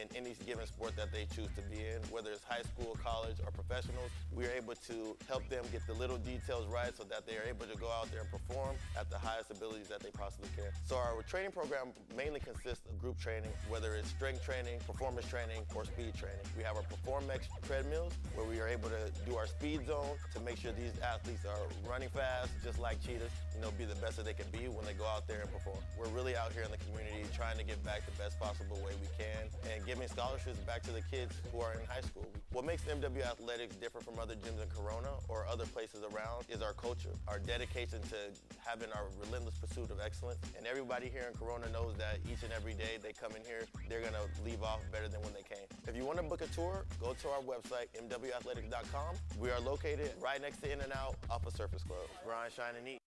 in any given sport that they choose to be in, whether it's high school, college, or professionals. We are able to help them get the little details right so that they are able to go out there and perform at the highest abilities that they possibly can. So our training program mainly consists of group training, whether it's strength training, performance training, or speed training. We have our PerformX treadmills where we are able to do our speed zone to make sure these athletes are running fast, just like cheetahs, be the best that they can be when they go out there and perform. We're really out here in the community trying to give back the best possible way we can and giving scholarships back to the kids who are in high school. What makes MW Athletics different from other gyms in Corona or other places around is our culture, our dedication to having our relentless pursuit of excellence. And everybody here in Corona knows that each and every day they come in here, they're gonna leave off better than when they came. If you wanna book a tour, go to our website, mwathletics.com. We are located right next to In-N-Out off of Surface Club. Grind, shine, and eat.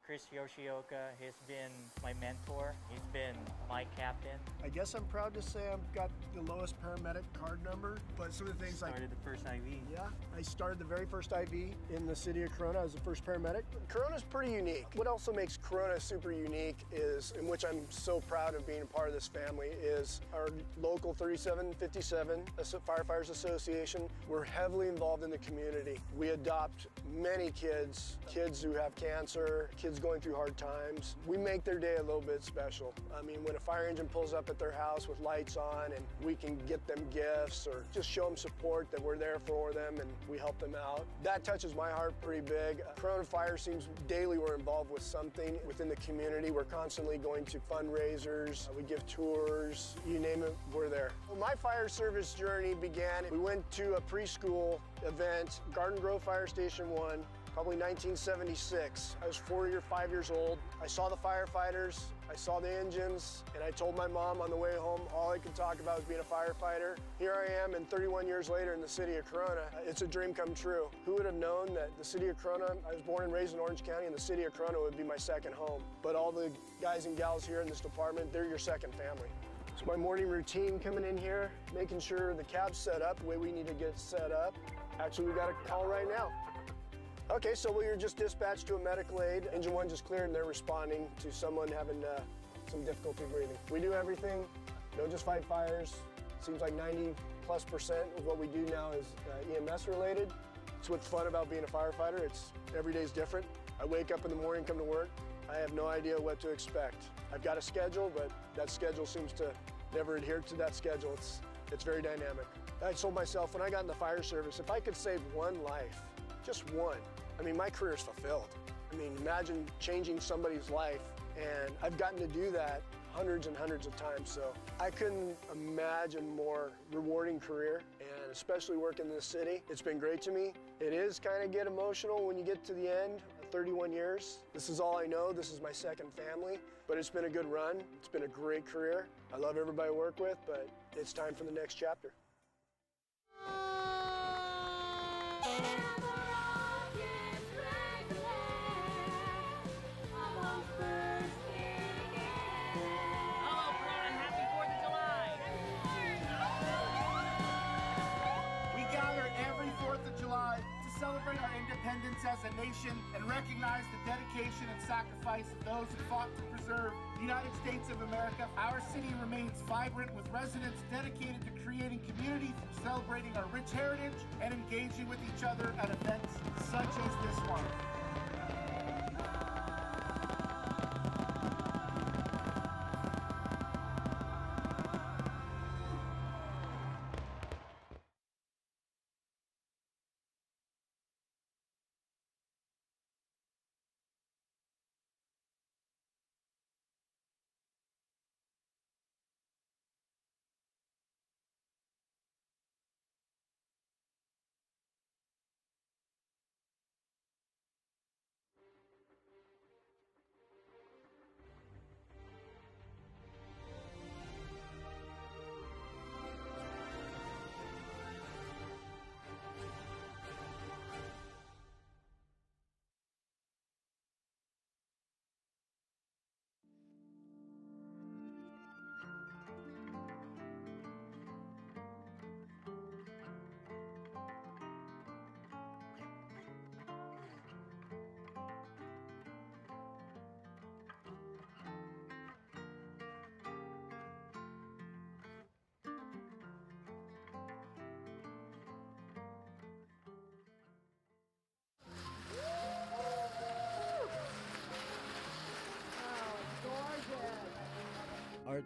Chris Yoshioka has been my mentor. He's been my captain. I guess I'm proud to say I've got the lowest paramedic card number, but some of the things Started the first IV. Yeah, I started the very first IV in the city of Corona as the first paramedic. Corona's pretty unique. What also makes Corona super unique is, in which I'm so proud of being a part of this family, is our local 3757 Firefighters Association. We're heavily involved in the community. We adopt many kids who have cancer, kids going through hard times. We make their day a little bit special. I mean, when a fire engine pulls up at their house with lights on and we can get them gifts or just show them support that we're there for them and we help them out, that touches my heart pretty big. Corona Fire seems daily we're involved with something within the community. We're constantly going to fundraisers, we give tours, you name it, we're there. Well, my fire service journey began, we went to a preschool event, Garden Grove Fire Station 1, probably 1976. I was 4 or 5 years old. I saw the firefighters, I saw the engines, and I told my mom on the way home all I could talk about was being a firefighter. Here I am, and 31 years later in the city of Corona. It's a dream come true. Who would have known that the city of Corona, I was born and raised in Orange County, and the city of Corona would be my second home. But all the guys and gals here in this department, they're your second family. So my morning routine coming in here, making sure the cab's set up the way we need to get it set up. Actually, we got a call right now. Okay, so we were just dispatched to a medical aid. Engine 1 just cleared and they're responding to someone having some difficulty breathing. We do everything, don't just fight fires. Seems like 90+% of what we do now is EMS related. It's what's fun about being a firefighter. Every day's different. I wake up in the morning, come to work. I have no idea what to expect. I've got a schedule, but that schedule seems to never adhere to that schedule. It's very dynamic. I told myself when I got in the fire service, if I could save one life, just one, I mean, my career's fulfilled. I mean, imagine changing somebody's life, and I've gotten to do that hundreds and hundreds of times, so I couldn't imagine more rewarding career, and especially working in this city. It's been great to me. It is kind of get emotional when you get to the end, 31 years. This is all I know, this is my second family, but it's been a good run. It's been a great career. I love everybody I work with, but it's time for the next chapter. To celebrate our independence as a nation and recognize the dedication and sacrifice of those who fought to preserve the United States of America. Our city remains vibrant with residents dedicated to creating community through celebrating our rich heritage and engaging with each other at events such as this one.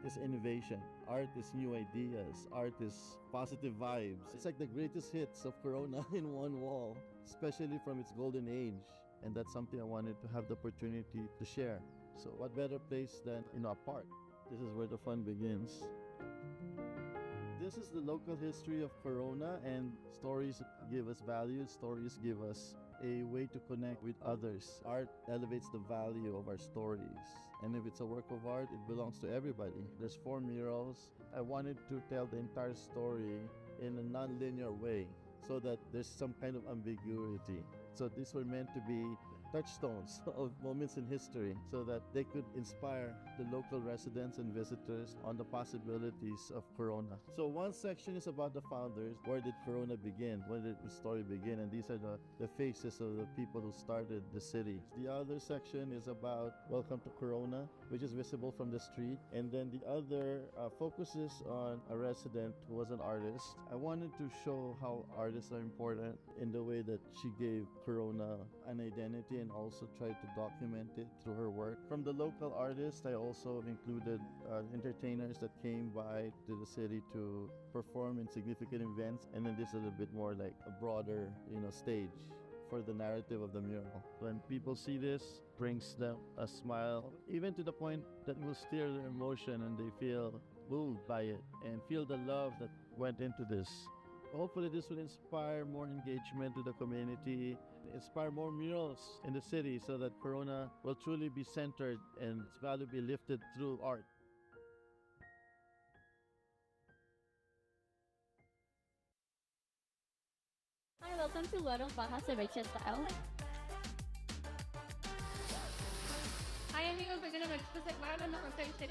is innovation. Art is new ideas. Art is positive vibes. It's like the greatest hits of Corona in one wall, especially from its golden age. And that's something I wanted to have the opportunity to share. So what better place than in our park? This is where the fun begins. This is the local history of Corona, and stories give us values, stories give us a way to connect with others. Art elevates the value of our stories. And if it's a work of art, it belongs to everybody. There's 4 murals. I wanted to tell the entire story in a non-linear way so that there's some kind of ambiguity. So these were meant to be touchstones of moments in history so that they could inspire the local residents and visitors on the possibilities of Corona. So one section is about the founders. Where did Corona begin? When did the story begin? And these are the faces of the people who started the city. The other section is about Welcome to Corona, which is visible from the street. And then the other focuses on a resident who was an artist. I wanted to show how artists are important in the way that she gave Corona an identity and also tried to document it through her work. From the local artists, I also included entertainers that came by to the city to perform in significant events, and then this is a little bit more like a broader, stage for the narrative of the mural. When people see this, brings them a smile, even to the point that will stir their emotion and they feel moved by it and feel the love that went into this. Hopefully this will inspire more engagement to the community, inspire more murals in the city so that Corona will truly be centered and its value be lifted through art. Hi, welcome to Lorong Baja Ceviche Style. Hi amigos, we're gonna make this like loud and not rotate it.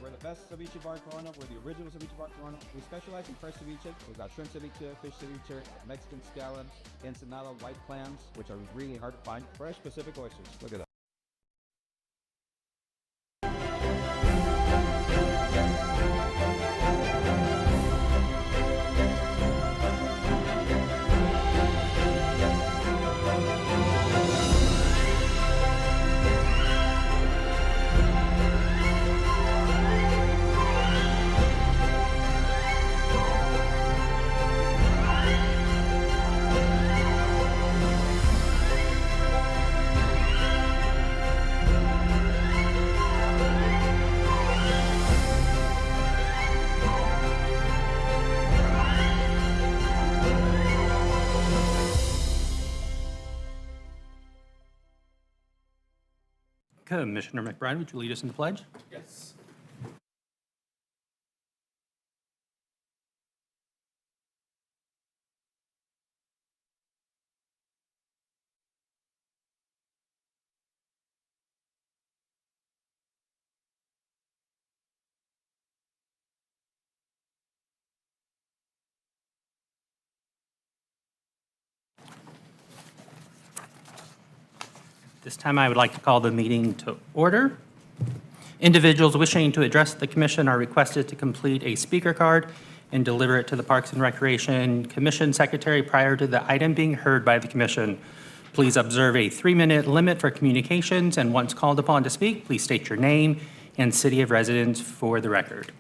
We're the best ceviche bar in Corona. We're the original ceviche bar in Corona. We specialize in fresh ceviche. We've got shrimp ceviche, fish ceviche, Mexican scallops, ensenada white clams, which are really hard to find. Fresh Pacific oysters. Look at that. Commissioner McBride, would you lead us in the pledge? Yes. This time I would like to call the meeting to order. Individuals wishing to address the commission are requested to complete a speaker card and deliver it to the Parks and Recreation Commission Secretary prior to the item being heard by the commission. Please observe a 3-minute limit for communications, and once called upon to speak, please state your name and city of residence for the record.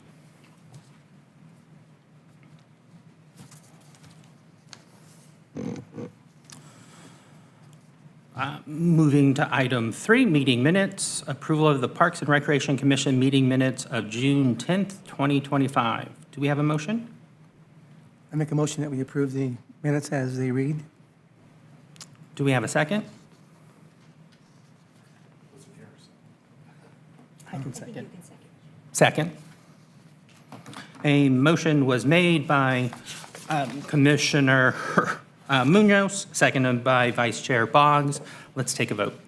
Moving to item 3, meeting minutes, approval of the Parks and Recreation Commission meeting minutes of June 10th, 2025. Do we have a motion? I make a motion that we approve the minutes as they read. Do we have a second? I can second. Second. A motion was made by Commissioner Munoz, seconded by Vice Chair Boggs. Let's take a vote.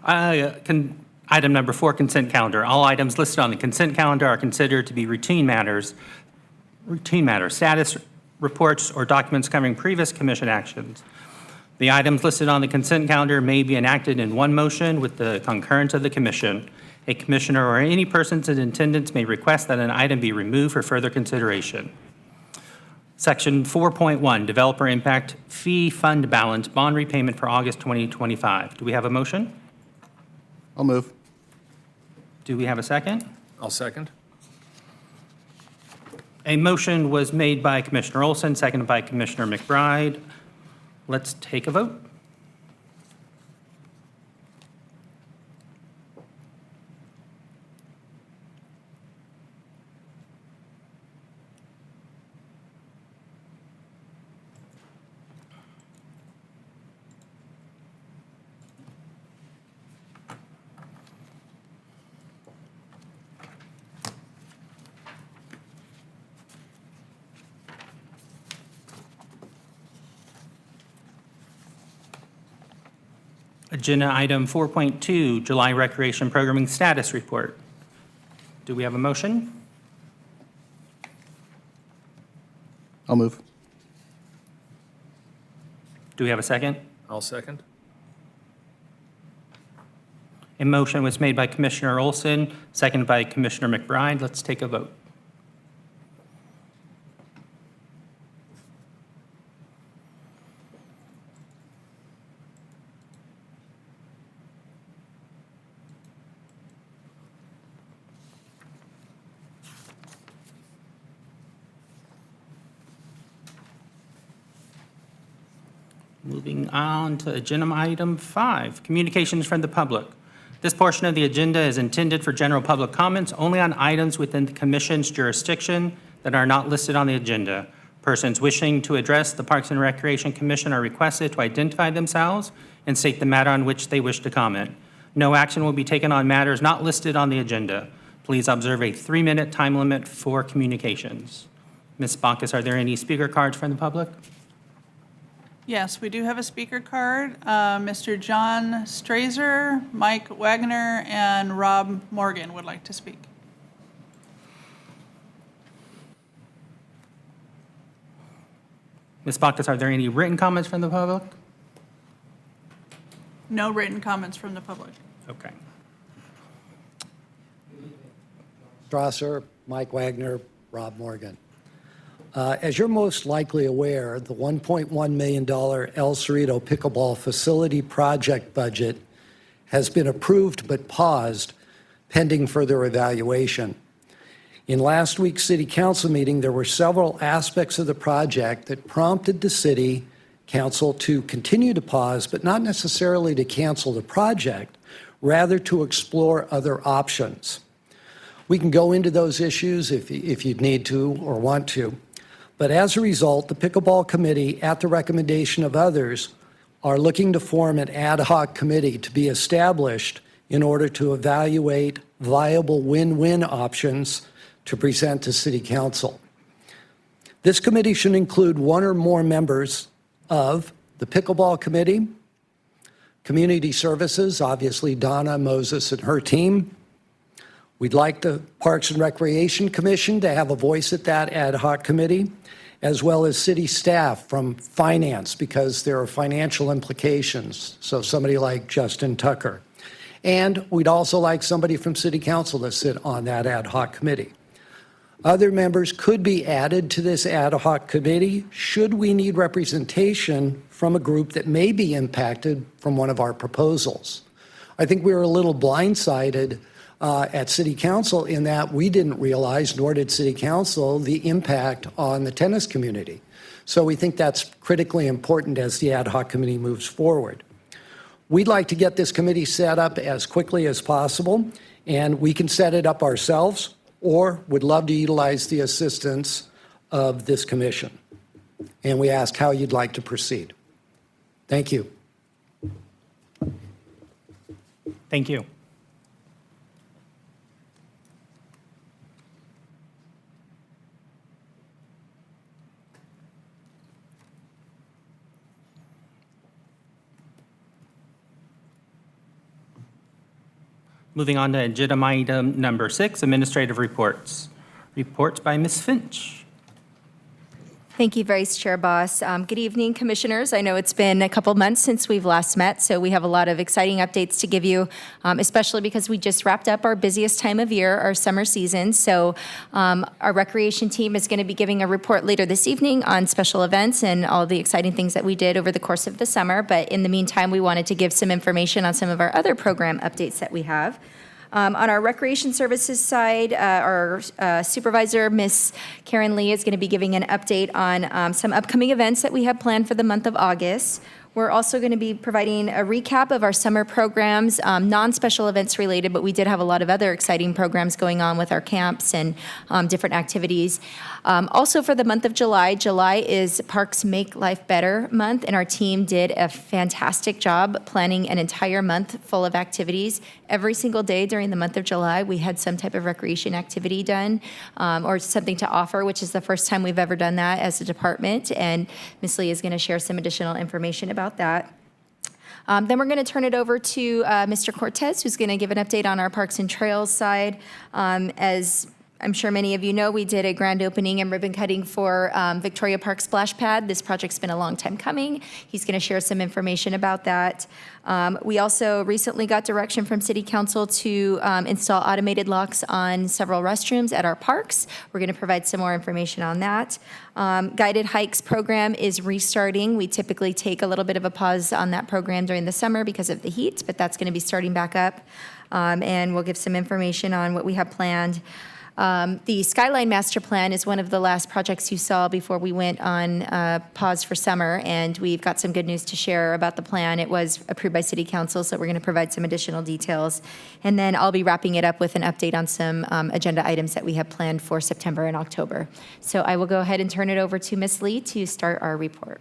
Item number 4, consent calendar. All items listed on the consent calendar are considered to be routine matters, status reports, or documents covering previous commission actions. The items listed on the consent calendar may be enacted in one motion with the concurrence of the commission. A commissioner or any persons in attendance may request that an item be removed for further consideration. Section 4.1, Developer Impact Fee Fund Balance Bond Repayment for August 2025. Do we have a motion? I'll move. Do we have a second? I'll second. A motion was made by Commissioner Olson, seconded by Commissioner McBride. Let's take a vote. Agenda item 4.2, July Recreation Programming Status Report. Do we have a motion? I'll move. Do we have a second? I'll second. A motion was made by Commissioner Olson, seconded by Commissioner McBride. Let's take a vote. Moving on to agenda item 5, communications from the public. This portion of the agenda is intended for general public comments only on items within the commission's jurisdiction that are not listed on the agenda. Persons wishing to address the Parks and Recreation Commission are requested to identify themselves and state the matter on which they wish to comment. No action will be taken on matters not listed on the agenda. Please observe a 3-minute time limit for communications. Ms. Bacchus, are there any speaker cards from the public? Yes, we do have a speaker card. Mr. John Strazer, Mike Wagner, and Rob Morgan would like to speak. Ms. Bacchus, are there any written comments from the public? No written comments from the public. Okay. Strasser, Mike Wagner, Rob Morgan. As you're most likely aware, the $1.1 million El Cerrito Pickleball Facility project budget has been approved but paused pending further evaluation. In last week's City Council meeting, there were several aspects of the project that prompted the City Council to continue to pause, but not necessarily to cancel the project, rather to explore other options. We can go into those issues if you'd need to or want to. But as a result, the Pickleball Committee, at the recommendation of others, are looking to form an ad hoc committee to be established in order to evaluate viable win-win options to present to City Council. This committee should include one or more members of the Pickleball Committee, Community Services, obviously Donna Moses and her team. We'd like the Parks and Recreation Commission to have a voice at that ad hoc committee, as well as city staff from finance, because there are financial implications. So somebody like Justin Tucker. And we'd also like somebody from City Council to sit on that ad hoc committee. Other members could be added to this ad hoc committee should we need representation from a group that may be impacted from one of our proposals. I think we were a little blindsided at City Council in that we didn't realize, nor did City Council, the impact on the tennis community. So we think that's critically important as the ad hoc committee moves forward. We'd like to get this committee set up as quickly as possible, and we can set it up ourselves or would love to utilize the assistance of this commission. And we ask how you'd like to proceed. Thank you. Thank you. Moving on to agenda item number 6, administrative reports. Reports by Ms. Finch. Thank you, Vice Chair Boss. Good evening, Commissioners. I know it's been a couple months since we've last met, so we have a lot of exciting updates to give you, especially because we just wrapped up our busiest time of year, our summer season. So our recreation team is going to be giving a report later this evening on special events and all the exciting things that we did over the course of the summer. But in the meantime, we wanted to give some information on some of our other program updates that we have. On our recreation services side, our supervisor, Miss Karen Lee, is going to be giving an update on some upcoming events that we have planned for the month of August. We're also going to be providing a recap of our summer programs, non-special events related, but we did have a lot of other exciting programs going on with our camps and different activities. Also for the month of July, July is Parks Make Life Better month, and our team did a fantastic job planning an entire month full of activities. Every single day during the month of July, we had some type of recreation activity done or something to offer, which is the first time we've ever done that as a department, and Ms. Lee is going to share some additional information about that. Then we're going to turn it over to Mr. Cortez, who's going to give an update on our Parks and Trails side. As I'm sure many of you know, we did a grand opening and ribbon cutting for Victoria Park Splash Pad. This project's been a long time coming. He's going to share some information about that. We also recently got direction from City Council to install automated locks on several restrooms at our parks. We're going to provide some more information on that. Guided Hikes program is restarting. We typically take a little bit of a pause on that program during the summer because of the heat, but that's going to be starting back up. And we'll give some information on what we have planned. The Skyline Master Plan is one of the last projects you saw before we went on pause for summer, and we've got some good news to share about the plan. It was approved by City Council, so we're going to provide some additional details. And then I'll be wrapping it up with an update on some agenda items that we have planned for September and October. So I will go ahead and turn it over to Ms. Lee to start our report.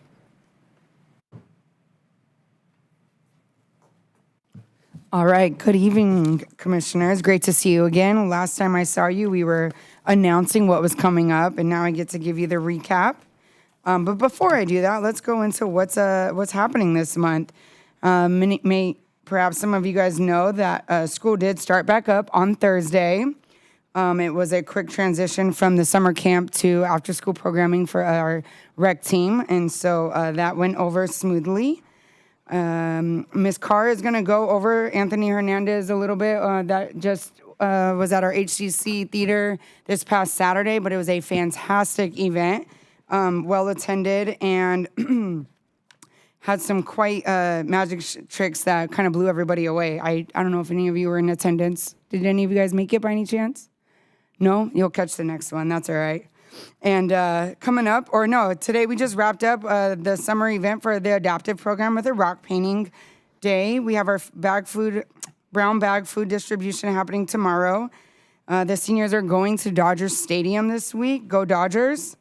All right. Good evening, Commissioners. Great to see you again. Last time I saw you, we were announcing what was coming up, and now I get to give you the recap. But before I do that, let's go into what's happening this month. Perhaps some of you guys know that school did start back up on Thursday. It was a quick transition from the summer camp to after-school programming for our rec team, and so that went over smoothly. Ms. Carr is going to go over Anthony Hernandez a little bit. That just was at our HCC theater this past Saturday, but it was a fantastic event, well attended, and had some quite magic tricks that kind of blew everybody away. I don't know if any of you were in attendance. Did any of you guys make it by any chance? No? You'll catch the next one. That's all right. And coming up, or no, today we just wrapped up the summer event for the adaptive program with a rock painting day. We have our brown bag food distribution happening tomorrow. The seniors are going to Dodgers Stadium this week. Go Dodgers.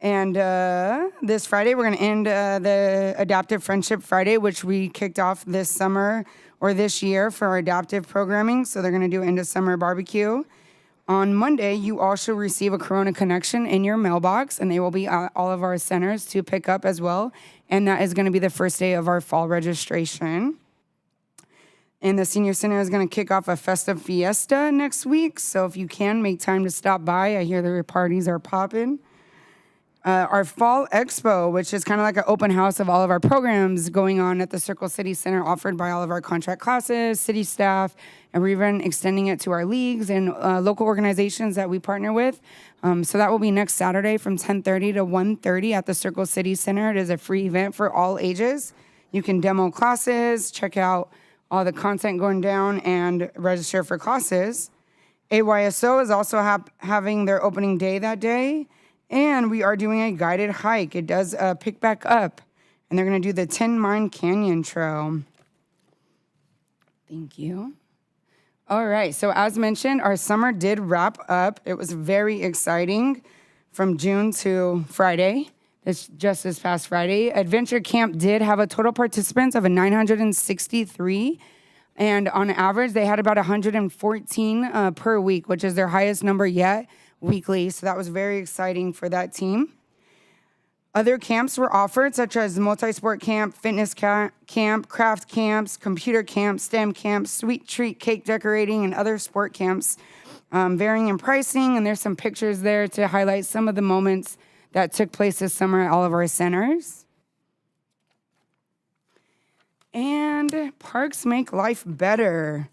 And this Friday, we're going to end the Adaptive Friendship Friday, which we kicked off this summer or this year for our adaptive programming. So they're going to do end of summer barbecue. On Monday, you all should receive a Corona Connection in your mailbox, and they will be at all of our centers to pick up as well. And that is going to be the first day of our fall registration. And the Senior Center is going to kick off a festive fiesta next week. So if you can, make time to stop by. I hear the parties are popping. Our Fall Expo, which is kind of like an open house of all of our programs going on at the Circle City Center, offered by all of our contract classes, city staff, and we're even extending it to our leagues and local organizations that we partner with. So that will be next Saturday from 10:30 to 1:30 at the Circle City Center. It is a free event for all ages. You can demo classes, check out all the content going down, and register for classes. AYSO is also having their opening day that day. And we are doing a guided hike. It does pick back up. And they're going to do the Tin Mine Canyon Trail. Thank you. All right. So as mentioned, our summer did wrap up. It was very exciting from June to Friday. Just this past Friday. Adventure Camp did have a total participants of 963. And on average, they had about 114 per week, which is their highest number yet. Weekly, so that was very exciting for that team. Other camps were offered, such as multi-sport camp, fitness camp, craft camps, computer camps, STEM camps, sweet treat cake decorating, and other sport camps, varying in pricing. And there's some pictures there to highlight some of the moments that took place this summer at all of our centers. And parks make life better.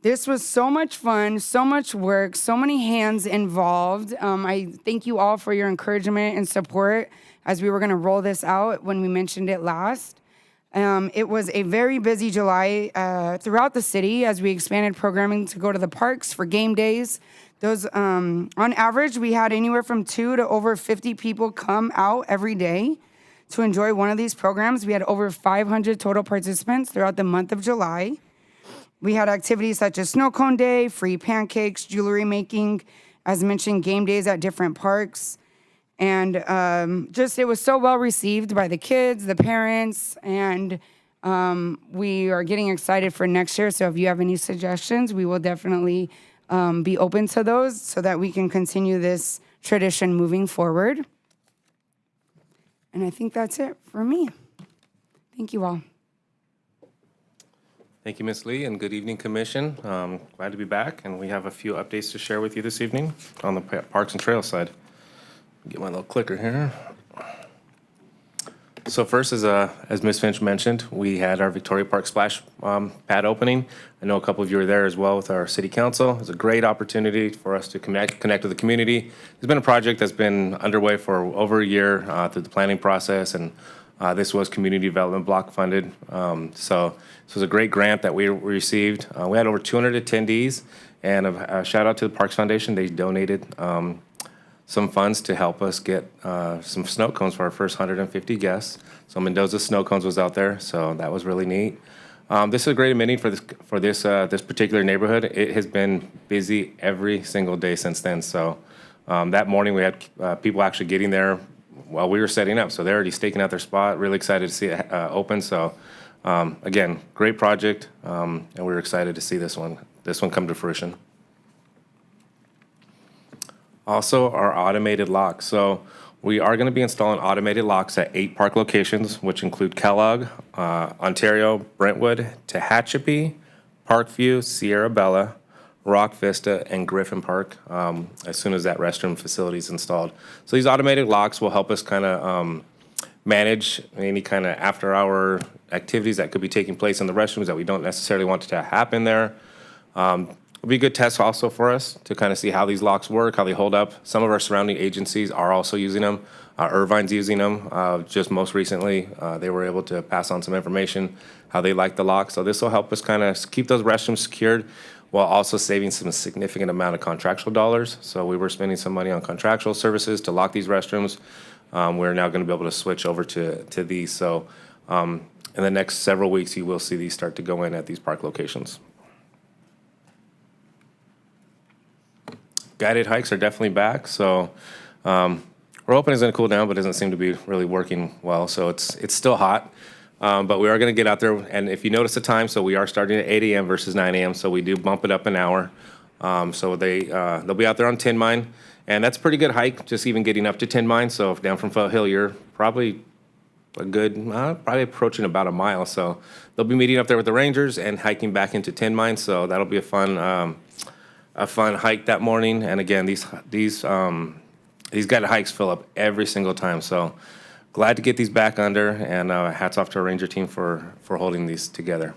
This was so much fun, so much work, so many hands involved. I thank you all for your encouragement and support as we were going to roll this out when we mentioned it last. It was a very busy July throughout the city as we expanded programming to go to the parks for game days. Those, on average, we had anywhere from 2 to over 50 people come out every day to enjoy one of these programs. We had over 500 total participants throughout the month of July. We had activities such as snow cone day, free pancakes, jewelry making, as mentioned, game days at different parks. And it was so well received by the kids, the parents, and we are getting excited for next year. So if you have any suggestions, we will definitely be open to those so that we can continue this tradition moving forward. And I think that's it for me. Thank you all. Thank you, Ms. Lee, and good evening, Commission. Glad to be back, and we have a few updates to share with you this evening on the Parks and Trails side. Get my little clicker here. So first, as Ms. Finch mentioned, we had our Victoria Park splash pad opening. I know a couple of you were there as well with our city council. It was a great opportunity for us to connect with the community. It's been a project that's been underway for over a year through the planning process, and this was community development block funded. So this was a great grant that we received. We had over 200 attendees, and a shout out to the Parks Foundation. They donated some funds to help us get some snow cones for our first 150 guests. So Mendoza Snow Cones was out there, so that was really neat. This is a great amenity for this particular neighborhood. It has been busy every single day since then. So that morning we had people actually getting there while we were setting up. So they're already staking out their spot. Really excited to see it open. So again, great project, and we're excited to see this one come to fruition. Also, our automated locks. So we are going to be installing automated locks at 8 park locations, which include Kellogg, Ontario, Brentwood, Tehachapi, Parkview, Sierra Bella, Rock Vista, and Griffin Park, as soon as that restroom facility is installed. So these automated locks will help us kind of manage any kind of after-hour activities that could be taking place in the restrooms that we don't necessarily want to happen there. It'll be a good test also for us to kind of see how these locks work, how they hold up. Some of our surrounding agencies are also using them. Irvine's using them. Just most recently, they were able to pass on some information, how they like the lock. So this will help us kind of keep those restrooms secured while also saving some significant amount of contractual dollars. So we were spending some money on contractual services to lock these restrooms. We're now going to be able to switch over to these. So in the next several weeks, you will see these start to go in at these park locations. Guided hikes are definitely back. So we're hoping it's going to cool down, but it doesn't seem to be really working well. So it's still hot. But we are going to get out there, and if you notice the time, so we are starting at 8 a.m. versus 9 a.m., so we do bump it up an hour. So they'll be out there on Tin Mine, and that's a pretty good hike, just even getting up to Tin Mine. So if down from Felt Hill, you're probably probably approaching about a mile. So they'll be meeting up there with the Rangers and hiking back into Tin Mine, so that'll be a fun hike that morning. And again, these guided hikes fill up every single time, so glad to get these back under, and hats off to our Ranger team for holding these together.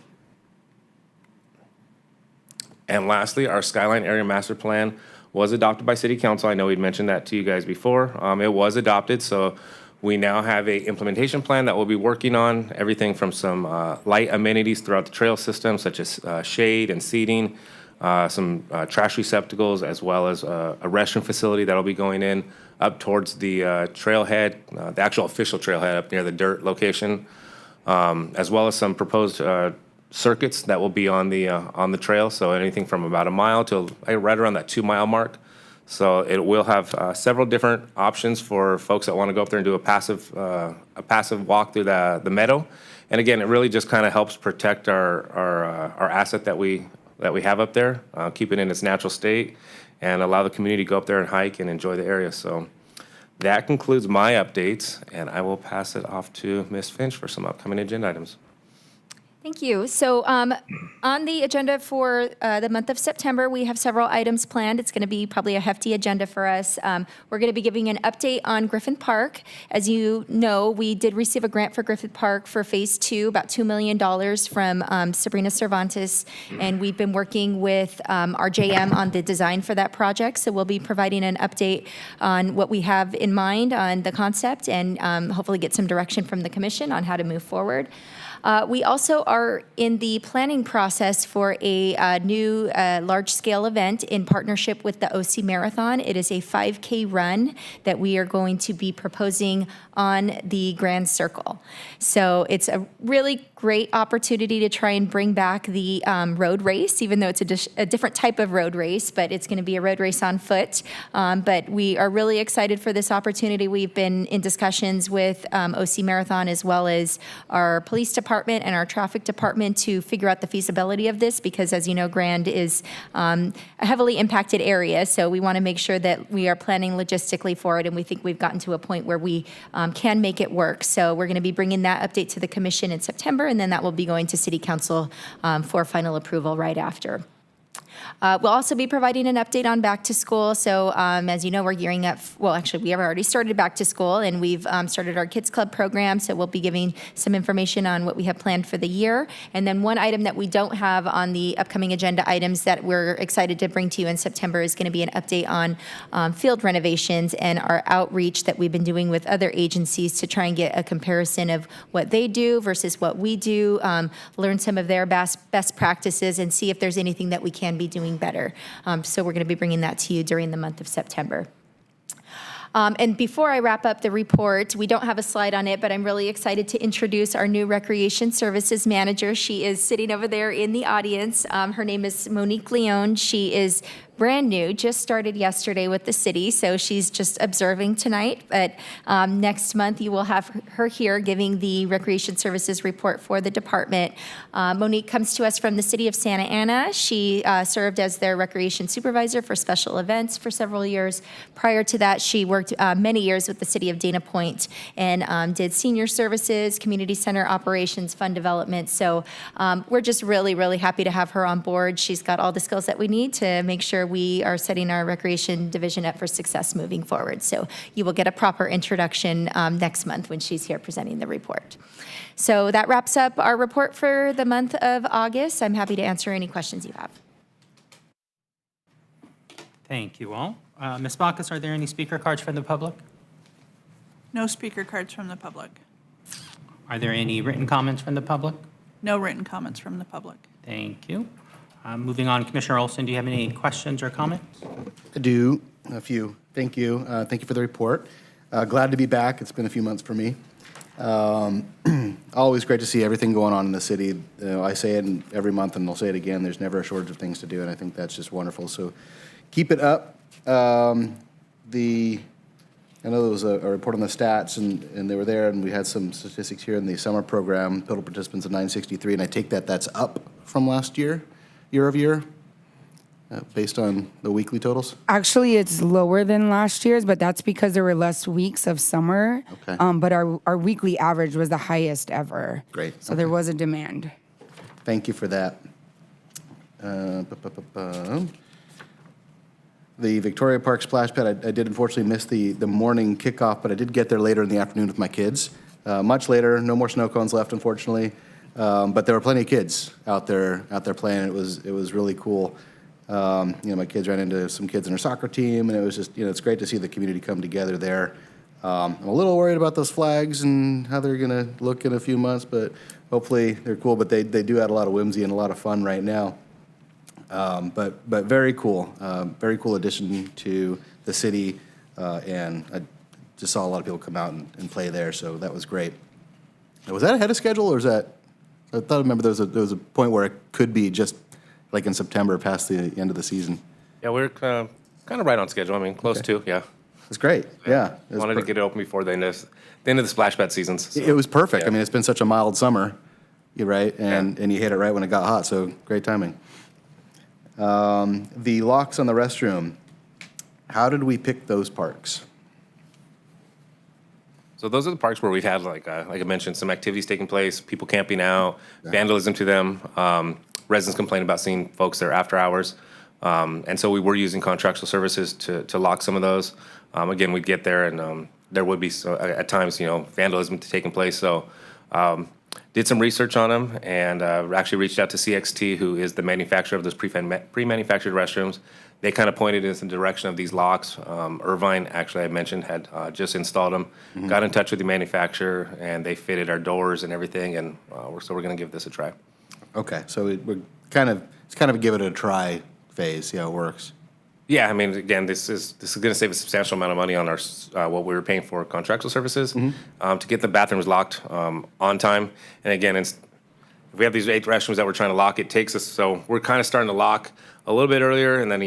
And lastly, our Skyline Area Master Plan was adopted by City Council. I know we'd mentioned that to you guys before. It was adopted, so we now have a implementation plan that we'll be working on, everything from some light amenities throughout the trail system, such as shade and seating, some trash receptacles, as well as a restroom facility that'll be going in up towards the trailhead, the actual official trailhead up near the dirt location, as well as some proposed circuits that will be on the trail. So anything from about a mile to right around that 2 mile mark. So it will have several different options for folks that want to go up there and do a passive walk through the meadow. And again, it really just kind of helps protect our asset that we have up there, keep it in its natural state, and allow the community to go up there and hike and enjoy the area. So That concludes my updates, and I will pass it off to Ms. Finch for some upcoming agenda items. Thank you. So on the agenda for the month of September, we have several items planned. It's going to be probably a hefty agenda for us. We're going to be giving an update on Griffin Park. As you know, we did receive a grant for Griffin Park for Phase 2, about $2 million from Sabrina Cervantes, and we've been working with RJM on the design for that project. So we'll be providing an update on what we have in mind on the concept and hopefully get some direction from the commission on how to move forward. We also are in the planning process for a new large-scale event in partnership with the OC Marathon. It is a 5K run that we are going to be proposing on the Grand Circle. So it's a really great opportunity to try and bring back the road race, even though it's a different type of road race, but it's going to be a road race on foot. But we are really excited for this opportunity. We've been in discussions with OC Marathon as well as our police department and our traffic department to figure out the feasibility of this because, as you know, Grand is a heavily impacted area. So we want to make sure that we are planning logistically for it, and we think we've gotten to a point where we can make it work. So we're going to be bringing that update to the commission in September, and then that will be going to City Council for final approval right after. We'll also be providing an update on back to school. So as you know, we're gearing up. Well, actually, we have already started back to school, and we've started our Kids Club program. So we'll be giving some information on what we have planned for the year. And then one item that we don't have on the upcoming agenda items that we're excited to bring to you in September is going to be an update on field renovations and our outreach that we've been doing with other agencies to try and get a comparison of what they do versus what we do, learn some of their best practices, and see if there's anything that we can be doing better. So we're going to be bringing that to you during the month of September. And before I wrap up the report, we don't have a slide on it, but I'm really excited to introduce our new Recreation Services Manager. She is sitting over there in the audience. Her name is Monique Leone. She is brand new, just started yesterday with the city, so she's just observing tonight. But next month, you will have her here giving the Recreation Services report for the department. Monique comes to us from the city of Santa Ana. She served as their recreation supervisor for special events for several years. Prior to that, she worked many years with the city of Dana Point and did senior services, community center operations, fund development. So we're just really, really happy to have her on board. She's got all the skills that we need to make sure we are setting our recreation division up for success moving forward. So you will get a proper introduction next month when she's here presenting the report. So that wraps up our report for the month of August. I'm happy to answer any questions you have. Thank you all. Ms. Bacchus, are there any speaker cards from the public? No speaker cards from the public. Are there any written comments from the public? No written comments from the public. Thank you. Moving on, Commissioner Olson, do you have any questions or comments? I do, a few. Thank you. Thank you for the report. Glad to be back. It's been a few months for me. Always great to see everything going on in the city. I say it every month, and I'll say it again. There's never a shortage of things to do, and I think that's just wonderful. So keep it up. I know there was a report on the stats, and they were there, and we had some statistics here in the summer program, total participants of 963, and I take that's up from last year, year over year, based on the weekly totals? Actually, it's lower than last year's, but that's because there were less weeks of summer. Okay. But our weekly average was the highest ever. Great. So there was a demand. Thank you for that. The Victoria Park splash pad, I did unfortunately miss the morning kickoff, but I did get there later in the afternoon with my kids. Much later, no more snow cones left, unfortunately. But there were plenty of kids out there playing. It was really cool. My kids ran into some kids in our soccer team, and it was just, it's great to see the community come together there. I'm a little worried about those flags and how they're gonna look in a few months, but hopefully they're cool. But they do add a lot of whimsy and a lot of fun right now. But very cool addition to the city, and I just saw a lot of people come out and play there, so that was great. Was that ahead of schedule, or is that? I thought I remember there was a point where it could be just like in September, past the end of the season. Yeah, we're kind of right on schedule. I mean, close to, yeah. It's great, yeah. Wanted to get it open before the end of the splash pad seasons. So. It was perfect. Yeah. I mean, it's been such a mild summer, right? And you hit it right when it got hot, so great timing. The locks on the restroom, how did we pick those parks? So those are the parks where we've had, like I mentioned, some activities taking place, people camping out, vandalism to them, residents complain about seeing folks there after hours. And so we were using contractual services to lock some of those. Again, we'd get there and there would be, at times, vandalism taking place. So did some research on them and actually reached out to CXT, who is the manufacturer of those pre-manufactured restrooms. They kind of pointed us in the direction of these locks. Irvine, actually, I mentioned, had just installed them. Got in touch with the manufacturer, and they fitted our doors and everything, and so we're going to give this a try. Okay, so it's kind of a give it a try phase, see how it works. Yeah, I mean, again, this is going to save a substantial amount of money on our what we were paying for contractual services to get the bathrooms locked on time. And again, if we have these 8 restrooms that we're trying to lock, it takes us, so we're kind of starting to lock a little bit earlier, and then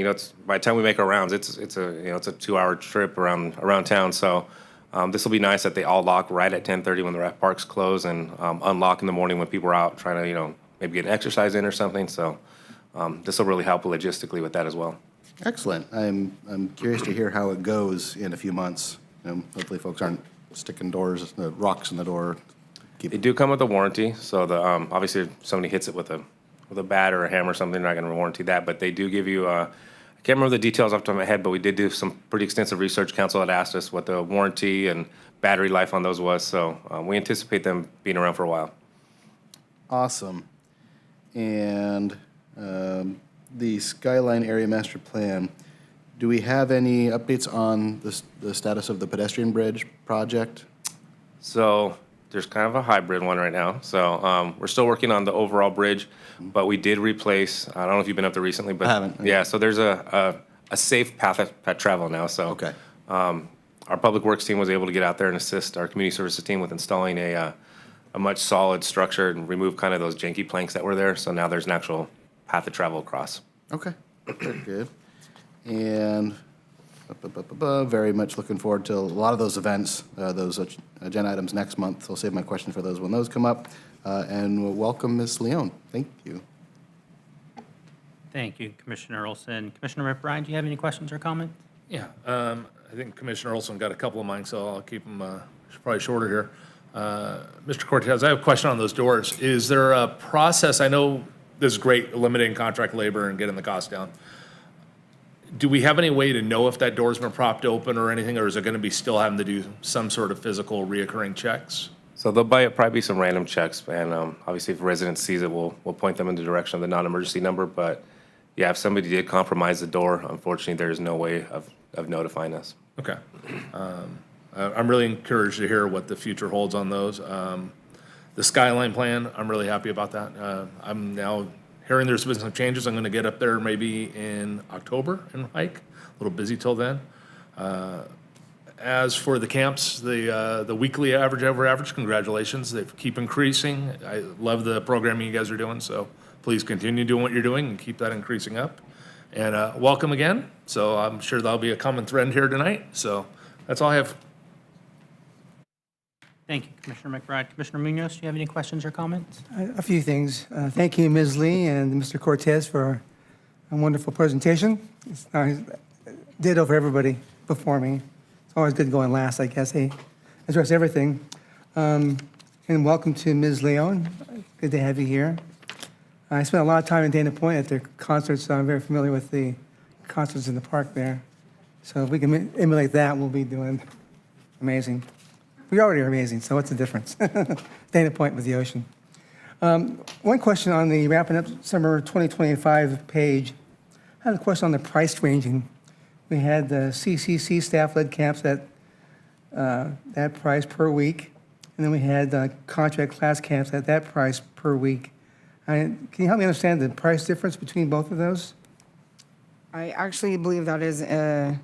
by the time we make our rounds, it's a 2-hour trip around town. So this will be nice that they all lock right at 10:30 when the parks close, and unlock in the morning when people are out trying to maybe get an exercise in or something. So this will really help logistically with that as well. Excellent. I'm curious to hear how it goes in a few months. Hopefully folks aren't sticking rocks in the door. They do come with a warranty, so obviously if somebody hits it with a bat or a hammer or something, they're not going to warranty that, but they do give you, I can't remember the details off the top of my head, but we did do some pretty extensive research. Council had asked us what the warranty and battery life on those was, so we anticipate them being around for a while. Awesome. And the Skyline Area Master Plan, do we have any updates on the status of the pedestrian bridge project? So there's kind of a hybrid one right now. So we're still working on the overall bridge, but we did replace, I don't know if you've been up there recently, but I haven't. Yeah, so there's a safe path of travel now. So okay. Our public works team was able to get out there and assist our community services team with installing a much solid structure and remove kind of those janky planks that were there. So now there's an actual path of travel across. Okay, very good. And very much looking forward to a lot of those events, those agenda items next month. I'll save my question for those when those come up. And we'll welcome Ms. Leon. Thank you. Thank you, Commissioner Olson. Commissioner McBride, do you have any questions or comments? Yeah, I think Commissioner Olson got a couple of mine, so I'll keep them probably shorter here. Mr. Cortez, I have a question on those doors. Is there a process? I know this is great, eliminating contract labor and getting the cost down. Do we have any way to know if that door's been propped open or anything, or is it going to be still having to do some sort of physical reoccurring checks? So there'll probably be some random checks, and obviously if a resident sees it, we'll point them in the direction of the non-emergency number. But yeah, if somebody did compromise the door, unfortunately, there's no way of notifying us. Okay. I'm really encouraged to hear what the future holds on those. The Skyline plan, I'm really happy about that. I'm now hearing there's been some changes. I'm going to get up there maybe in October and hike. A little busy till then. As for the camps, the weekly average, congratulations. They keep increasing. I love the programming you guys are doing, so please continue doing what you're doing and keep that increasing up. And welcome again. So I'm sure that'll be a common thread here tonight. So that's all I have. Thank you, Commissioner McBride. Commissioner Munoz, do you have any questions or comments? A few things. Thank you, Ms. Lee and Mr. Cortez, for a wonderful presentation. Ditto for everybody before me. It's always good going last, I guess. Hey, address everything. And welcome to Ms. Leon. Good to have you here. I spent a lot of time in Dana Point at their concerts, so I'm very familiar with the concerts in the park there. So if we can emulate that, we'll be doing amazing. We already are amazing, so what's the difference? Dana Point with the ocean. One question on the wrapping up summer 2025 page. I had a question on the price ranging. We had the CCC staff-led camps at that price per week, and then we had contract class camps at that price per week. Can you help me understand the price difference between both of those? I actually believe that is an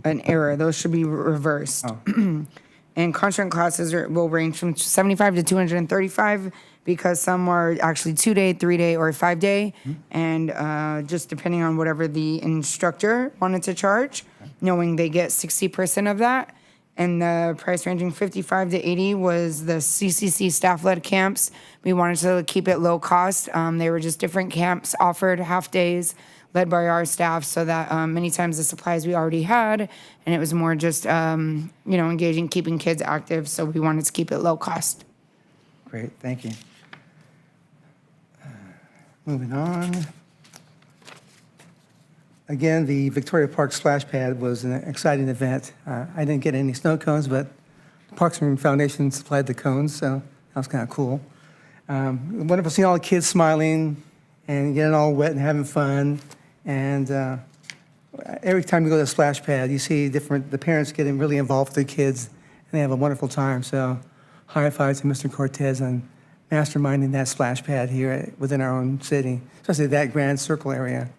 error. Those should be reversed. Oh. And contract classes will range from 75 to 235 because some are actually 2-day, 3-day, or 5-day. And just depending on whatever the instructor wanted to charge, knowing they get 60% of that. And the price ranging 55 to 80 was the CCC staff-led camps. We wanted to keep it low cost. They were just different camps offered, half days, led by our staff, so that many times the supplies we already had, and it was more just, engaging, keeping kids active, so we wanted to keep it low cost. Great, thank you. Moving on. Again, the Victoria Park Splash Pad was an exciting event. I didn't get any snow cones, but Parks and Foundation supplied the cones, so that was kind of cool. Wonderful seeing all the kids smiling and getting all wet and having fun. And every time you go to the splash pad, you see the parents getting really involved with their kids, and they have a wonderful time. So high five to Mr. Cortez on masterminding that splash pad here within our own city, especially that Grand Circle area.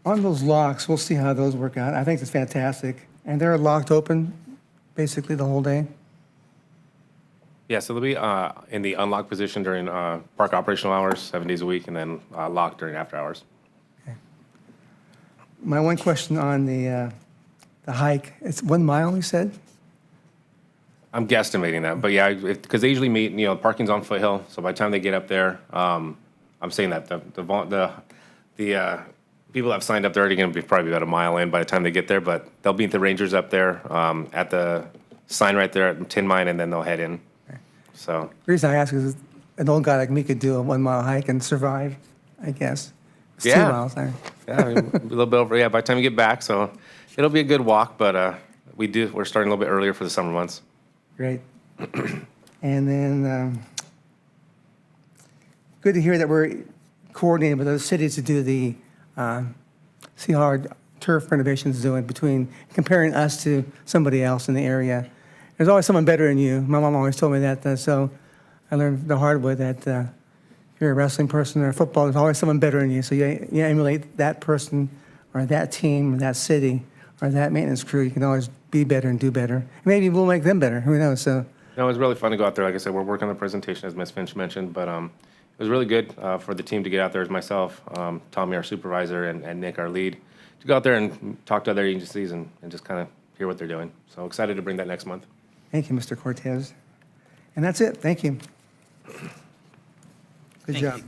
On those locks, we'll see how those work out. I think it's fantastic. And they're locked open basically the whole day. Yeah, so they'll be in the unlocked position during park operational hours, 7 days a week, and then locked during after hours. My one question on the hike, it's 1 mile, you said? I'm guesstimating that, but yeah, because they usually meet, parking's on Foothill, so by the time they get up there, I'm saying that the people that have signed up, they're already going to be probably about a mile in by the time they get there, but they'll meet the rangers up there at the sign right there at Tin Mine, and then they'll head in. So The reason I ask is an old guy like me could do a 1 mile hike and survive, I guess. It's 2 miles there. Yeah, a little bit over, by the time you get back, so it'll be a good walk, but we're starting a little bit earlier for the summer months. Great. And then good to hear that we're coordinating with other cities to do the, see how our turf renovation is doing comparing us to somebody else in the area. There's always someone better than you. My mom always told me that, so I learned the hard way that if you're a wrestling person or football, there's always someone better than you. So you emulate that person or that team or that city or that maintenance crew. You can always be better and do better. Maybe we'll make them better. Who knows? So. No, it was really fun to go out there. Like I said, we're working on the presentation, as Ms. Finch mentioned, but it was really good for the team to get out there as myself, Tommy, our supervisor, and Nick, our lead, to go out there and talk to other agencies and just kind of hear what they're doing. So excited to bring that next month. Thank you, Mr. Cortez. And that's it. Thank you. Good job.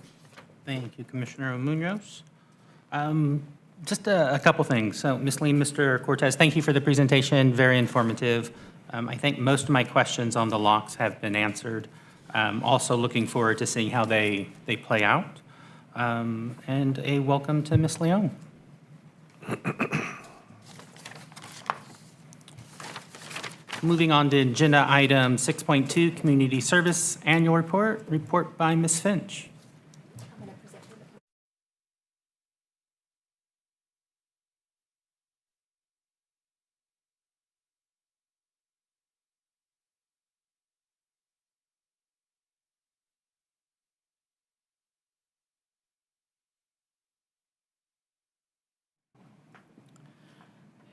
Thank you, Commissioner Munoz. Just a couple things. So, Ms. Lee, Mr. Cortez, thank you for the presentation. Very informative. I think most of my questions on the locks have been answered. Also looking forward to seeing how they play out. And a welcome to Ms. Leon. Moving on to agenda item 6.2, Community Service Annual Report by Ms. Finch.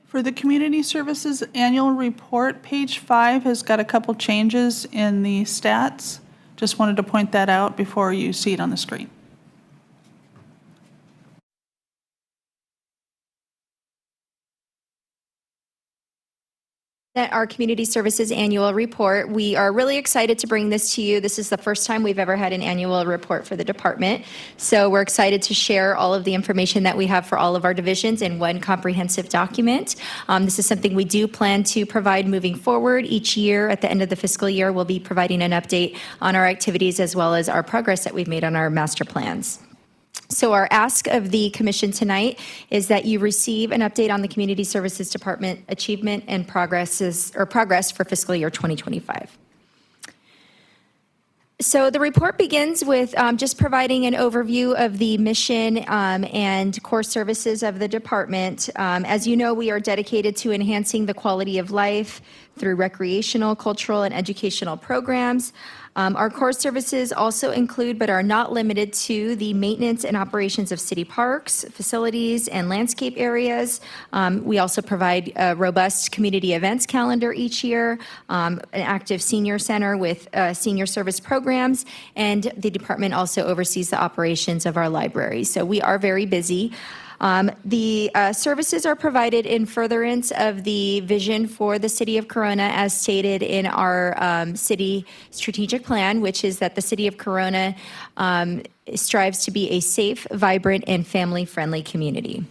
For the Community Services Annual Report, page 5 has got a couple changes in the stats. Just wanted to point that out before you see it on the screen. Our Community Services Annual Report. We are really excited to bring this to you. This is the first time we've ever had an annual report for the department. So we're excited to share all of the information that we have for all of our divisions in one comprehensive document. This is something we do plan to provide moving forward. Each year, at the end of the fiscal year, we'll be providing an update on our activities as well as our progress that we've made on our master plans. So our ask of the commission tonight is that you receive an update on the Community Services Department achievement and progress for fiscal year 2025. So the report begins with just providing an overview of the mission and core services of the department. As you know, we are dedicated to enhancing the quality of life through recreational, cultural, and educational programs. Our core services also include, but are not limited to, the maintenance and operations of city parks, facilities, and landscape areas. We also provide a robust community events calendar each year, an active senior center with senior service programs, and the department also oversees the operations of our library. So we are very busy. The services are provided in furtherance of the vision for the city of Corona as stated in our city strategic plan, which is that the city of Corona strives to be a safe, vibrant, and family-friendly community.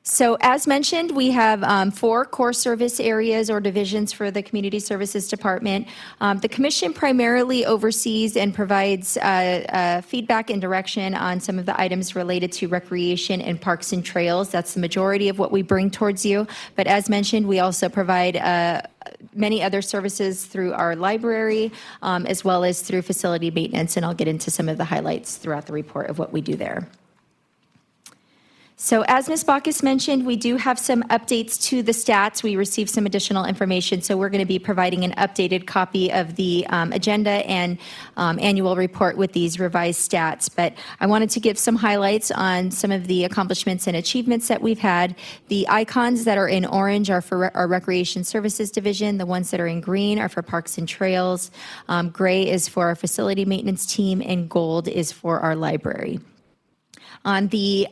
So as mentioned, we have 4 core service areas or divisions for the Community Services Department. The Commission primarily oversees and provides feedback and direction on some of the items related to recreation and parks and trails. That's the majority of what we bring towards you. But as mentioned, we also provide many other services through our library, as well as through facility maintenance, and I'll get into some of the highlights throughout the report of what we do there. So as Ms. Bacchus mentioned, we do have some updates to the stats. We received some additional information, so we're going to be providing an updated copy of the agenda and annual report with these revised stats. But I wanted to give some highlights on some of the accomplishments and achievements that we've had. The icons that are in orange are for our Recreation Services Division. The ones that are in green are for Parks and Trails. Gray is for our Facility Maintenance Team, and gold is for our library. On the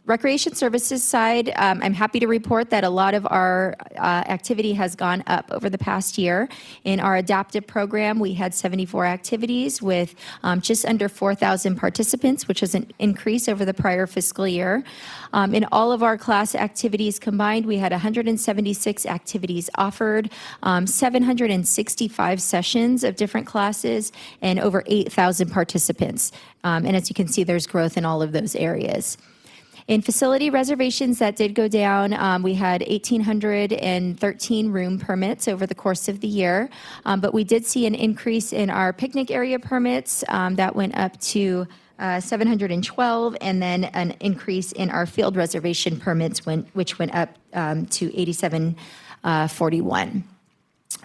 Recreation Services side, I'm happy to report that a lot of our activity has gone up over the past year. In our adaptive program, we had 74 activities with just under 4,000 participants, which is an increase over the prior fiscal year. In all of our class activities combined, we had 176 activities offered, 765 sessions of different classes, and over 8,000 participants. And as you can see, there's growth in all of those areas. In facility reservations, that did go down. We had 1,813 room permits over the course of the year, but we did see an increase in our picnic area permits. That went up to 712, and then an increase in our field reservation permits, which went up to 8741.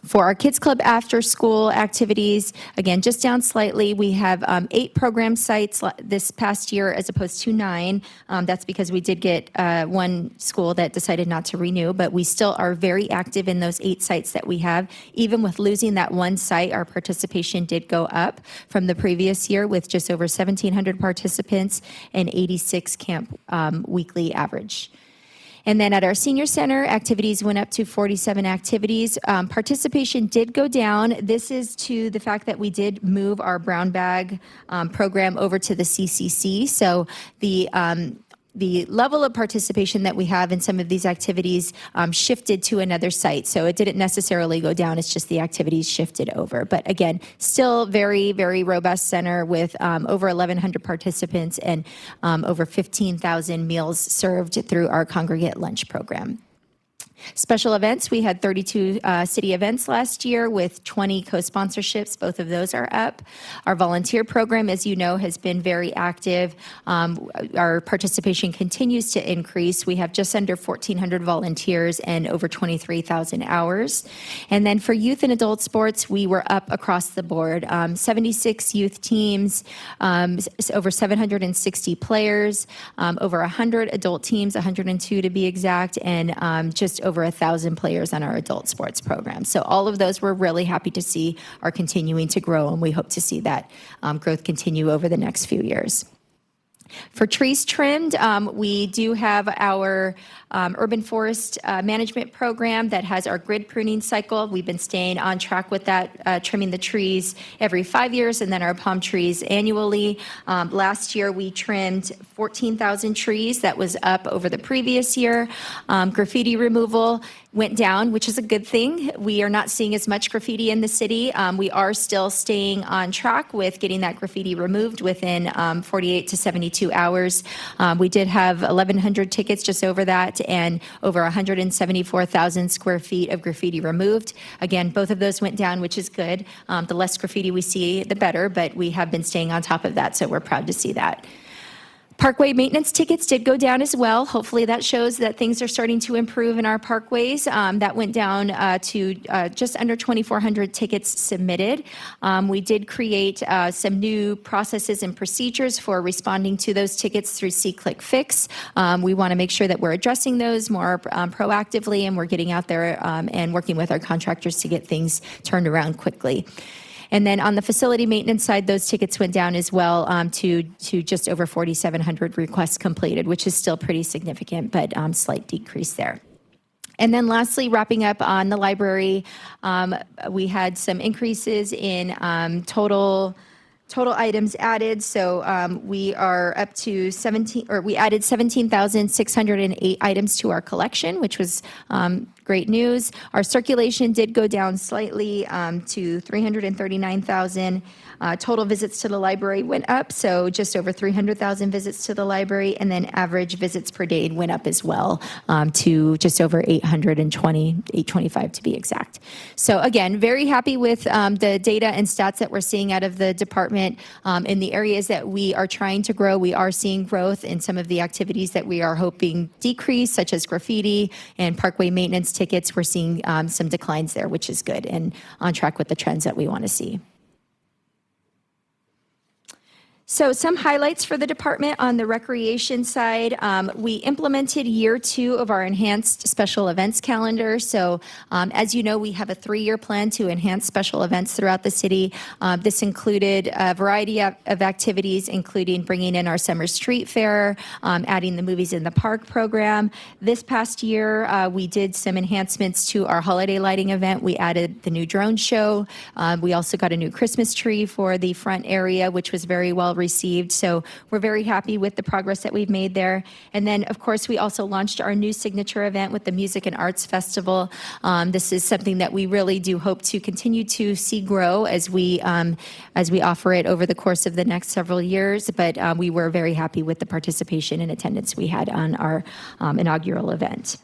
For our Kids Club after school activities, again, just down slightly, we have 8 program sites this past year as opposed to 9. That's because we did get one school that decided not to renew, but we still are very active in those 8 sites that we have. Even with losing that one site, our participation did go up from the previous year with just over 1,700 participants and 86 camp weekly average. And then at our senior center, activities went up to 47 activities. Participation did go down. This is to the fact that we did move our brown bag program over to the CCC. So the level of participation that we have in some of these activities shifted to another site. So it didn't necessarily go down, it's just the activities shifted over. But again, still very, very robust center with over 1,100 participants and over 15,000 meals served through our congregate lunch program. Special events, we had 32 city events last year with 20 co-sponsorships. Both of those are up. Our volunteer program, as you know, has been very active. Our participation continues to increase. We have just under 1,400 volunteers and over 23,000 hours. And then for youth and adult sports, we were up across the board. 76 youth teams, over 760 players, over 100 adult teams, 102 to be exact, and just over 1,000 players on our adult sports program. So all of those we're really happy to see are continuing to grow, and we hope to see that growth continue over the next few years. For trees trimmed, we do have our urban forest management program that has our grid pruning cycle. We've been staying on track with that, trimming the trees every 5 years, and then our palm trees annually. Last year, we trimmed 14,000 trees. That was up over the previous year. Graffiti removal went down, which is a good thing. We are not seeing as much graffiti in the city. We are still staying on track with getting that graffiti removed within 48 to 72 hours. We did have 1,100 tickets, just over that, and over 174,000 square feet of graffiti removed. Again, both of those went down, which is good. The less graffiti we see, the better, but we have been staying on top of that, so we're proud to see that. Parkway maintenance tickets did go down as well. Hopefully that shows that things are starting to improve in our parkways. That went down to just under 2,400 tickets submitted. We did create some new processes and procedures for responding to those tickets through See-Click-Fix. We want to make sure that we're addressing those more proactively, and we're getting out there and working with our contractors to get things turned around quickly. And then on the facility maintenance side, those tickets went down as well to just over 4,700 requests completed, which is still pretty significant, but slight decrease there. And then lastly, wrapping up on the library, we had some increases in total total items added. So we are up to we added 17,608 items to our collection, which was great news. Our circulation did go down slightly to 339,000. Total visits to the library went up, so just over 300,000 visits to the library, and then average visits per day went up as well to just over 825 to be exact. So again, very happy with the data and stats that we're seeing out of the department. In the areas that we are trying to grow, we are seeing growth in some of the activities that we are hoping decrease, such as graffiti and parkway maintenance tickets. We're seeing some declines there, which is good and on track with the trends that we want to see. So some highlights for the department on the recreation side. We implemented year 2 of our enhanced special events calendar. So as you know, we have a 3-year plan to enhance special events throughout the city. This included a variety of activities, including bringing in our summer street fair, adding the Movies in the Park program. This past year, we did some enhancements to our holiday lighting event. We added the new drone show. We also got a new Christmas tree for the front area, which was very well received. So we're very happy with the progress that we've made there. And then, of course, we also launched our new signature event with the Music and Arts Festival. This is something that we really do hope to continue to see grow as we offer it over the course of the next several years. But we were very happy with the participation and attendance we had on our inaugural event.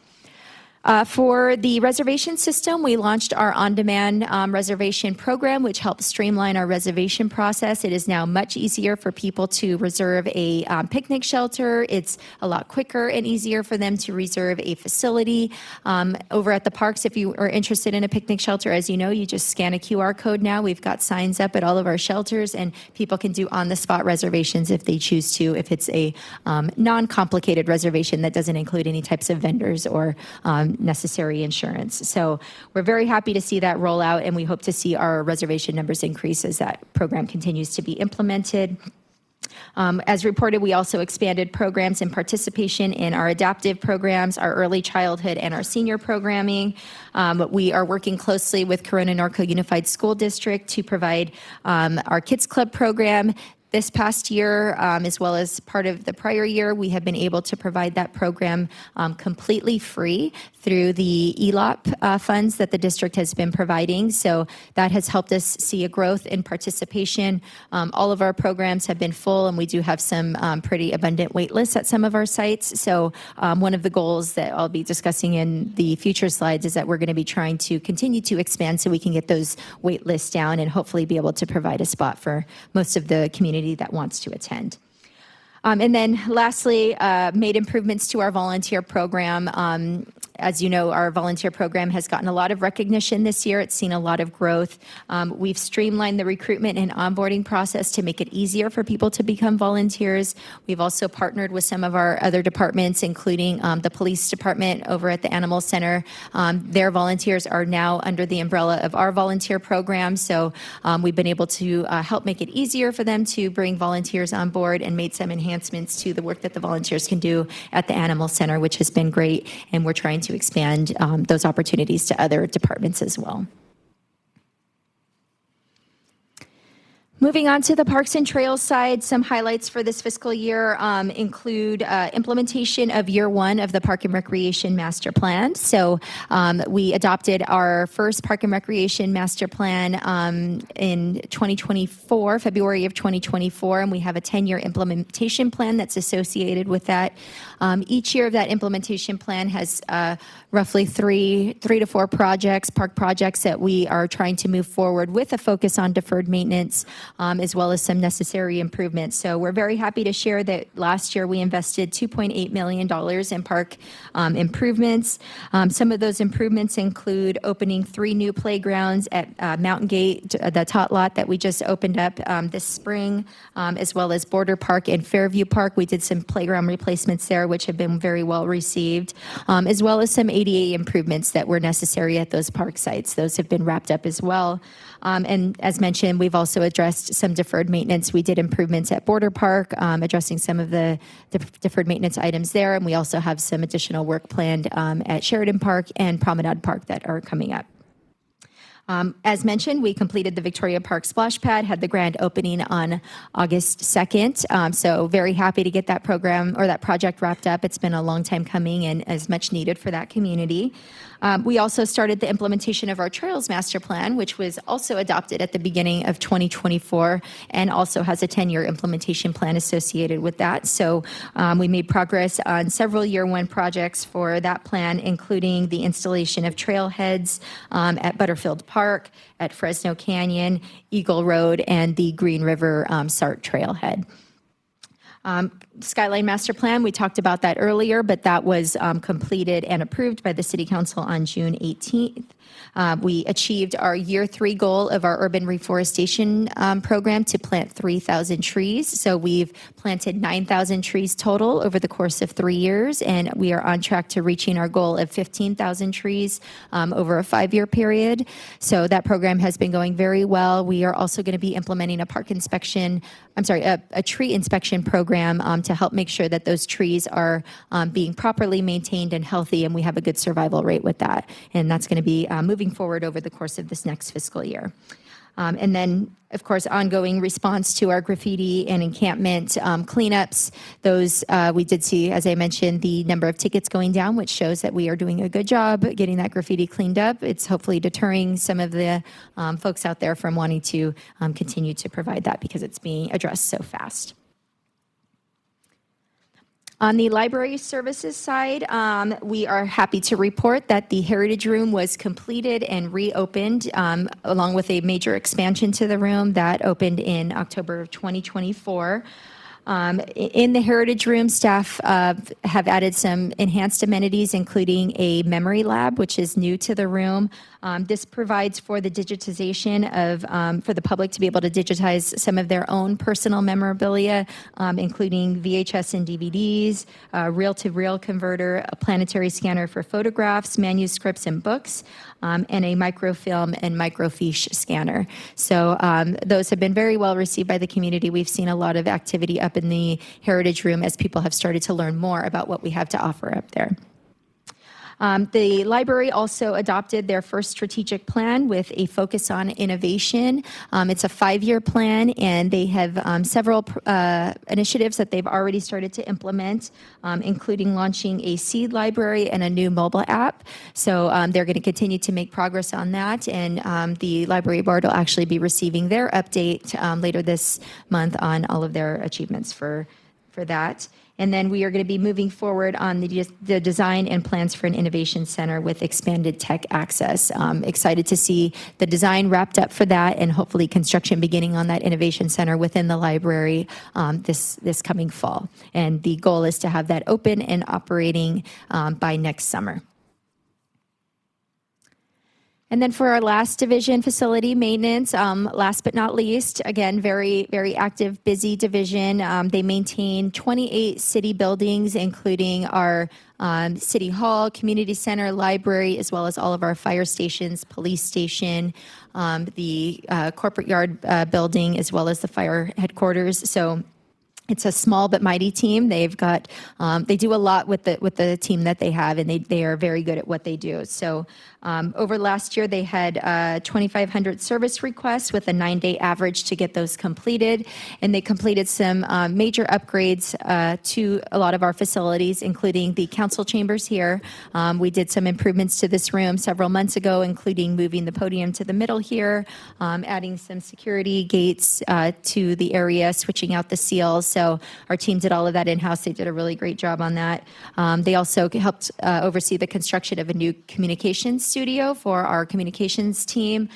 For the reservation system, we launched our on-demand reservation program, which helps streamline our reservation process. It is now much easier for people to reserve a picnic shelter. It's a lot quicker and easier for them to reserve a facility. Over at the parks, if you are interested in a picnic shelter, as you know, you just scan a QR code now. We've got signs up at all of our shelters, and people can do on-the-spot reservations if they choose to, if it's a non-complicated reservation that doesn't include any types of vendors or necessary insurance. So we're very happy to see that roll out, and we hope to see our reservation numbers increase as that program continues to be implemented. As reported, we also expanded programs and participation in our adaptive programs, our early childhood, and our senior programming. We are working closely with Corona Norco Unified School District to provide our Kids Club program. This past year, as well as part of the prior year, we have been able to provide that program completely free through the ELOP funds that the district has been providing. So that has helped us see a growth in participation. All of our programs have been full, and we do have some pretty abundant wait lists at some of our sites. So one of the goals that I'll be discussing in the future slides is that we're going to be trying to continue to expand so we can get those wait lists down and hopefully be able to provide a spot for most of the community that wants to attend. And then lastly, made improvements to our volunteer program. As you know, our volunteer program has gotten a lot of recognition this year. It's seen a lot of growth. We've streamlined the recruitment and onboarding process to make it easier for people to become volunteers. We've also partnered with some of our other departments, including the police department over at the Animal Center. Their volunteers are now under the umbrella of our volunteer program. So we've been able to help make it easier for them to bring volunteers on board and made some enhancements to the work that the volunteers can do at the Animal Center, which has been great. And we're trying to expand those opportunities to other departments as well. Moving on to the Parks and Trails side, some highlights for this fiscal year include implementation of year 1 of the Park and Recreation Master Plan. So we adopted our first Park and Recreation Master Plan in 2024, February of 2024, and we have a 10-year implementation plan that's associated with that. Each year of that implementation plan has roughly three to four projects, park projects that we are trying to move forward with a focus on deferred maintenance, as well as some necessary improvements. So we're very happy to share that last year we invested $2.8 million in park improvements. Some of those improvements include opening 3 new playgrounds at Mountain Gate, the tot lot that we just opened up this spring, as well as Border Park and Fairview Park. We did some playground replacements there, which have been very well received, as well as some ADA improvements that were necessary at those park sites. Those have been wrapped up as well. And as mentioned, we've also addressed some deferred maintenance. We did improvements at Border Park, addressing some of the deferred maintenance items there. And we also have some additional work planned at Sheridan Park and Promenade Park that are coming up. As mentioned, we completed the Victoria Park splash pad, had the grand opening on August 2nd. So very happy to get that program or that project wrapped up. It's been a long time coming and is much needed for that community. We also started the implementation of our Trails Master Plan, which was also adopted at the beginning of 2024 and also has a 10-year implementation plan associated with that. So we made progress on several year one projects for that plan, including the installation of trailheads at Butterfield Park, at Fresno Canyon, Eagle Road, and the Green River SART trailhead. Skyline Master Plan, we talked about that earlier, but that was completed and approved by the City Council on June 18th. We achieved our year 3 goal of our urban reforestation program to plant 3,000 trees. So we've planted 9,000 trees total over the course of 3 years, and we are on track to reaching our goal of 15,000 trees over a 5-year period. So that program has been going very well. We are also going to be implementing a tree inspection program to help make sure that those trees are being properly maintained and healthy, and we have a good survival rate with that. And that's going to be moving forward over the course of this next fiscal year. And then, of course, ongoing response to our graffiti and encampment cleanups. Those, we did see, as I mentioned, the number of tickets going down, which shows that we are doing a good job getting that graffiti cleaned up. It's hopefully deterring some of the folks out there from wanting to continue to provide that because it's being addressed so fast. On the library services side, we are happy to report that the Heritage Room was completed and reopened, along with a major expansion to the room that opened in October of 2024. In the Heritage Room, staff have added some enhanced amenities, including a memory lab, which is new to the room. This provides for the digitization of, for the public to be able to digitize some of their own personal memorabilia, including VHS and DVDs, reel-to-reel converter, a planetary scanner for photographs, manuscripts, and books, and a microfilm and microfiche scanner. So those have been very well received by the community. We've seen a lot of activity up in the Heritage Room as people have started to learn more about what we have to offer up there. The library also adopted their first strategic plan with a focus on innovation. It's a 5-year plan, and they have several initiatives that they've already started to implement, including launching a seed library and a new mobile app. So they're going to continue to make progress on that, and the library board will actually be receiving their update later this month on all of their achievements for that. And then we are going to be moving forward on the design and plans for an innovation center with expanded tech access. Excited to see the design wrapped up for that and hopefully construction beginning on that innovation center within the library this coming fall. And the goal is to have that open and operating by next summer. And then for our last division, facility maintenance, last but not least, again, very, very active, busy division. They maintain 28 city buildings, including our City Hall, Community Center, Library, as well as all of our fire stations, police station, the corporate yard building, as well as the fire headquarters. So it's a small but mighty team. They've got, they do a lot with the team that they have, and they are very good at what they do. So over last year, they had 2,500 service requests with a 9-day average to get those completed. And they completed some major upgrades to a lot of our facilities, including the council chambers here. We did some improvements to this room several months ago, including moving the podium to the middle here, adding some security gates to the area, switching out the seals. So our team did all of that in-house. They did a really great job on that. They also helped oversee the construction of a new communications studio for our communications team.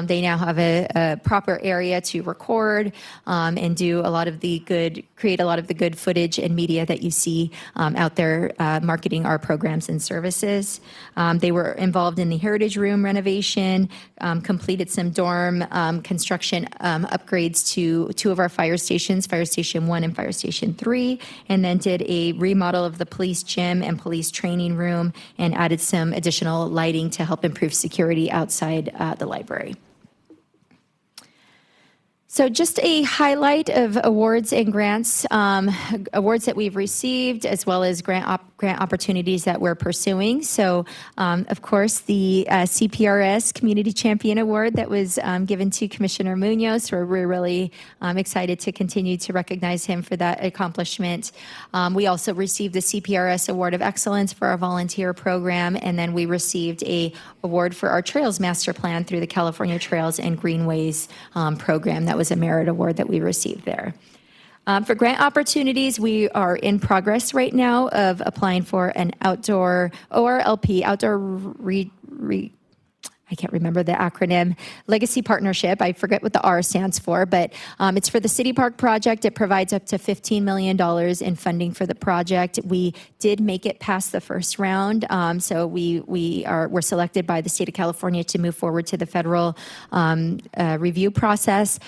They now have a proper area to record and do a lot of the good, create a lot of the good footage and media that you see out there marketing our programs and services. They were involved in the Heritage Room renovation, completed some dorm construction upgrades to 2 of our fire stations, Fire Station 1 and Fire Station 3, and then did a remodel of the police gym and police training room and added some additional lighting to help improve security outside the library. So just a highlight of awards and grants, awards that we've received, as well as grant opportunities that we're pursuing. So, of course, the CPRS Community Champion Award that was given to Commissioner Munoz. We're really excited to continue to recognize him for that accomplishment. We also received the CPRS Award of Excellence for our volunteer program, and then we received a award for our Trails Master Plan through the California Trails and Greenways program. That was a merit award that we received there. For grant opportunities, we are in progress right now of applying for an outdoor ORLP, I can't remember the acronym, Legacy Partnership. I forget what the R stands for, but it's for the City Park project. It provides up to $15 million in funding for the project. We did make it past the first round, so we're selected by the state of California to move forward to the federal review process.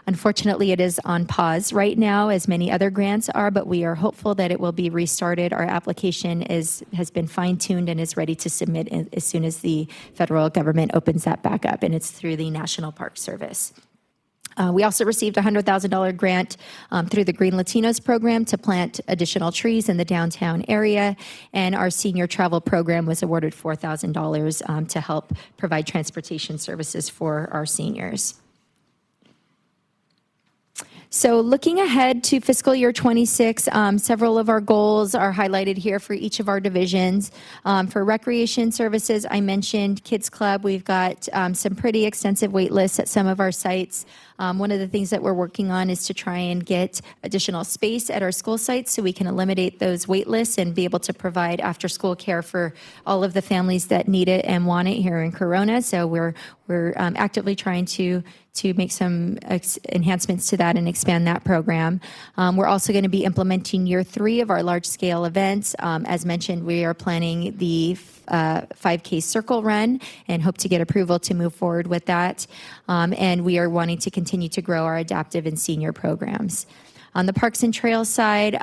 Unfortunately, it is on pause right now, as many other grants are, but we are hopeful that it will be restarted. Our application has been fine-tuned and is ready to submit as soon as the federal government opens that back up, and it's through the National Park Service. We also received a $100,000 grant through the Green Latinos program to plant additional trees in the downtown area, and our senior travel program was awarded $4,000 to help provide transportation services for our seniors. So looking ahead to fiscal year 26, several of our goals are highlighted here for each of our divisions. For recreation services, I mentioned Kids Club. We've got some pretty extensive wait lists at some of our sites. One of the things that we're working on is to try and get additional space at our school sites so we can eliminate those wait lists and be able to provide after-school care for all of the families that need it and want it here in Corona. So we're actively trying to make some enhancements to that and expand that program. We're also going to be implementing year 3 of our large-scale events. As mentioned, we are planning the 5K Circle Run and hope to get approval to move forward with that. And we are wanting to continue to grow our adaptive and senior programs. On the Parks and Trails side,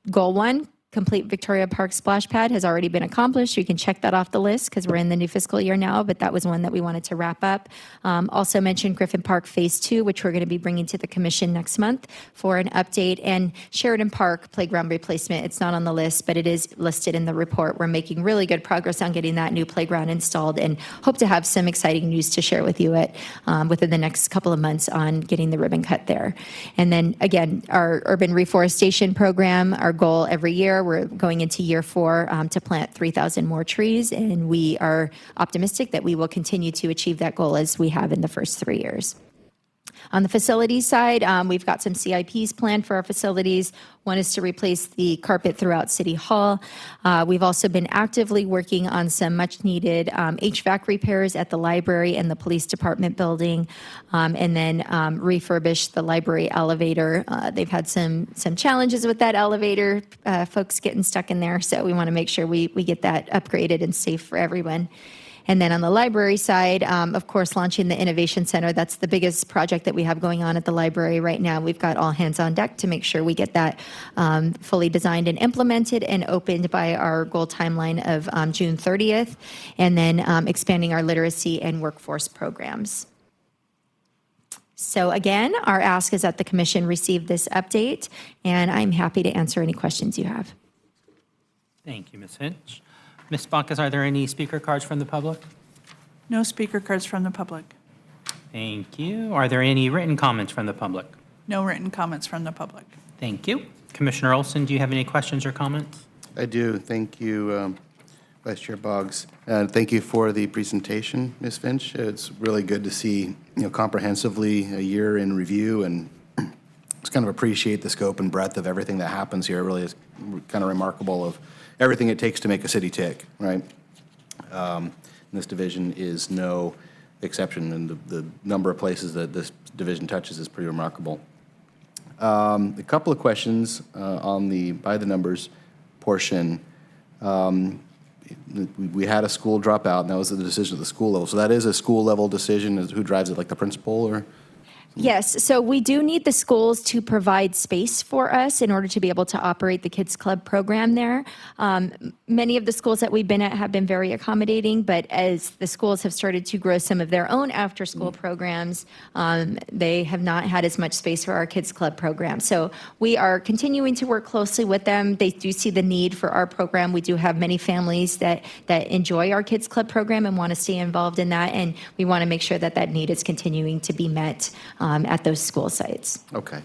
Goal 1, complete Victoria Park splash pad has already been accomplished. You can check that off the list because we're in the new fiscal year now, but that was one that we wanted to wrap up. Also mentioned Griffin Park Phase 2, which we're going to be bringing to the commission next month for an update, and Sheridan Park playground replacement. It's not on the list, but it is listed in the report. We're making really good progress on getting that new playground installed and hope to have some exciting news to share with you within the next couple of months on getting the ribbon cut there. And then again, our urban reforestation program, our goal every year, we're going into year 4 to plant 3,000 more trees, and we are optimistic that we will continue to achieve that goal as we have in the first 3 years. On the facilities side, we've got some CIPs planned for our facilities. One is to replace the carpet throughout City Hall. We've also been actively working on some much-needed HVAC repairs at the library and the police department building, and then refurbish the library elevator. They've had some challenges with that elevator, folks getting stuck in there, so we want to make sure we get that upgraded and safe for everyone. And then on the library side, of course, launching the Innovation Center. That's the biggest project that we have going on at the library right now. We've got all hands on deck to make sure we get that fully designed and implemented and opened by our goal timeline of June 30th, and then expanding our literacy and workforce programs. So again, our ask is that the commission receive this update, and I'm happy to answer any questions you have. Thank you, Ms. Finch. Ms. Bacchus, are there any speaker cards from the public? No speaker cards from the public. Thank you. Are there any written comments from the public? No written comments from the public. Thank you. Commissioner Olson, do you have any questions or comments? I do. Thank you, Vice Chair Boggs. Thank you for the presentation, Ms. Finch. It's really good to see, comprehensively a year in review, and just kind of appreciate the scope and breadth of everything that happens here. It really is kind of remarkable of everything it takes to make a city tick, right? This division is no exception, and the number of places that this division touches is pretty remarkable. A couple of questions on the by the numbers portion. We had a school drop out, and that was the decision at the school level. So that is a school level decision. Who drives it, like the principal, or? Yes, so we do need the schools to provide space for us in order to be able to operate the Kids Club program there. Many of the schools that we've been at have been very accommodating, but as the schools have started to grow some of their own after-school programs, they have not had as much space for our Kids Club program. So we are continuing to work closely with them. They do see the need for our program. We do have many families that enjoy our Kids Club program and want to stay involved in that, and we want to make sure that that need is continuing to be met at those school sites. Okay.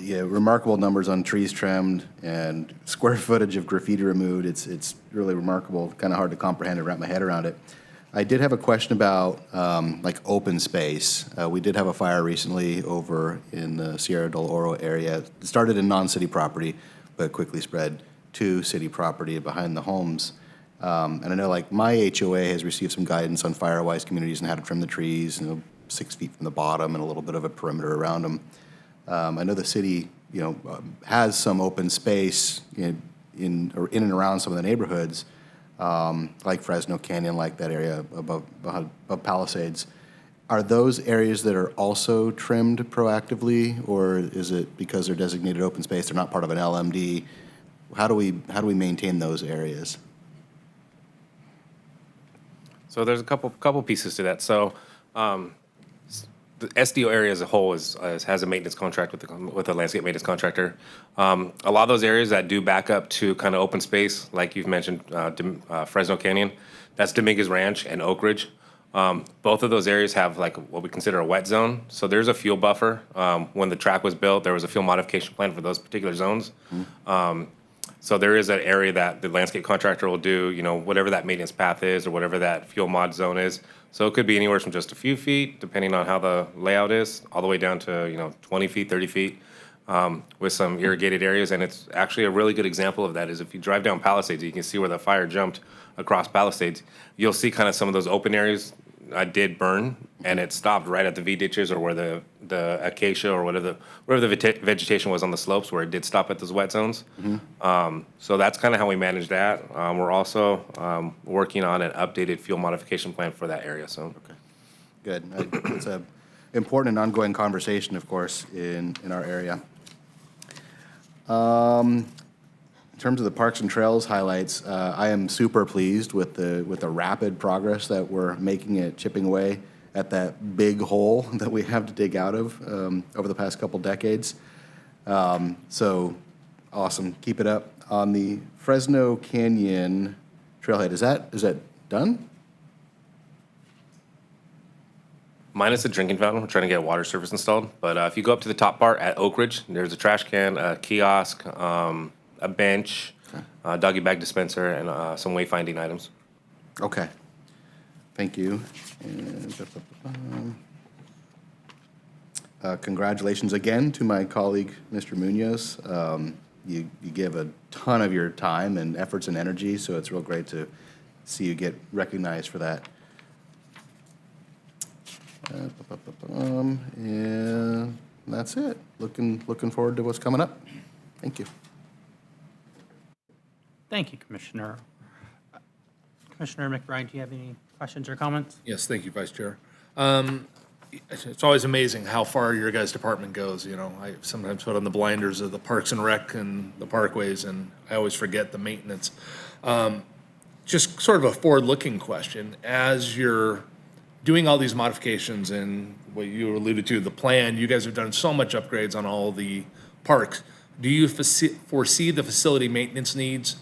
Yeah, remarkable numbers on trees trimmed and square footage of graffiti removed. It's really remarkable, kind of hard to comprehend and wrap my head around it. I did have a question about like open space. We did have a fire recently over in the Sierra del Oro area. It started in non-city property, but quickly spread to city property behind the homes. And I know like my HOA has received some guidance on fire-wise communities and how to trim the trees, 6 feet from the bottom and a little bit of a perimeter around them. I know the city, has some open space in and around some of the neighborhoods, like Fresno Canyon, like that area above Palisades. Are those areas that are also trimmed proactively, or is it because they're designated open space, they're not part of an LMD? How do we maintain those areas? So there's a couple pieces to that. So the SDO area as a whole has a maintenance contract with a landscape maintenance contractor. A lot of those areas that do back up to kind of open space, like you've mentioned, Fresno Canyon, that's Dominguez Ranch and Oak Ridge. Both of those areas have like what we consider a wet zone. So there's a fuel buffer. When the track was built, there was a fuel modification plan for those particular zones. So there is an area that the landscape contractor will do, whatever that maintenance path is or whatever that fuel mod zone is. So it could be anywhere from just a few feet, depending on how the layout is, all the way down to, 20 feet, 30 feet, with some irrigated areas. And it's actually a really good example of that is if you drive down Palisades, you can see where the fire jumped across Palisades. You'll see kind of some of those open areas did burn, and it stopped right at the V ditches or where the acacia or whatever the vegetation was on the slopes, where it did stop at those wet zones. So that's kind of how we manage that. We're also working on an updated fuel modification plan for that area. So Good. It's an important and ongoing conversation, of course, in our area. In terms of the Parks and Trails highlights, I am super pleased with the rapid progress that we're making at chipping away at that big hole that we have to dig out of over the past couple decades. So awesome. Keep it up. On the Fresno Canyon trailhead, is that done? minus the drinking fountain, we're trying to get a water service installed. But if you go up to the top part at Oak Ridge, there's a trash can, a kiosk, a bench, a doggy bag dispenser, and some wayfinding items. Okay. Thank you. And, congratulations again to my colleague, Mr. Munoz. You give a ton of your time and efforts and energy, so it's real great to see you get recognized for that. And that's it. Looking forward to what's coming up. Thank you. Thank you, Commissioner. Commissioner McBride, do you have any questions or comments? Yes, thank you, Vice Chair. It's always amazing how far your guys' department goes. You know, I sometimes put on the blinders of the Parks and Rec and the parkways, and I always forget the maintenance. Just sort of a forward-looking question. As you're doing all these modifications and what you alluded to, the plan, you guys have done so much upgrades on all the parks. Do you foresee the facility maintenance needs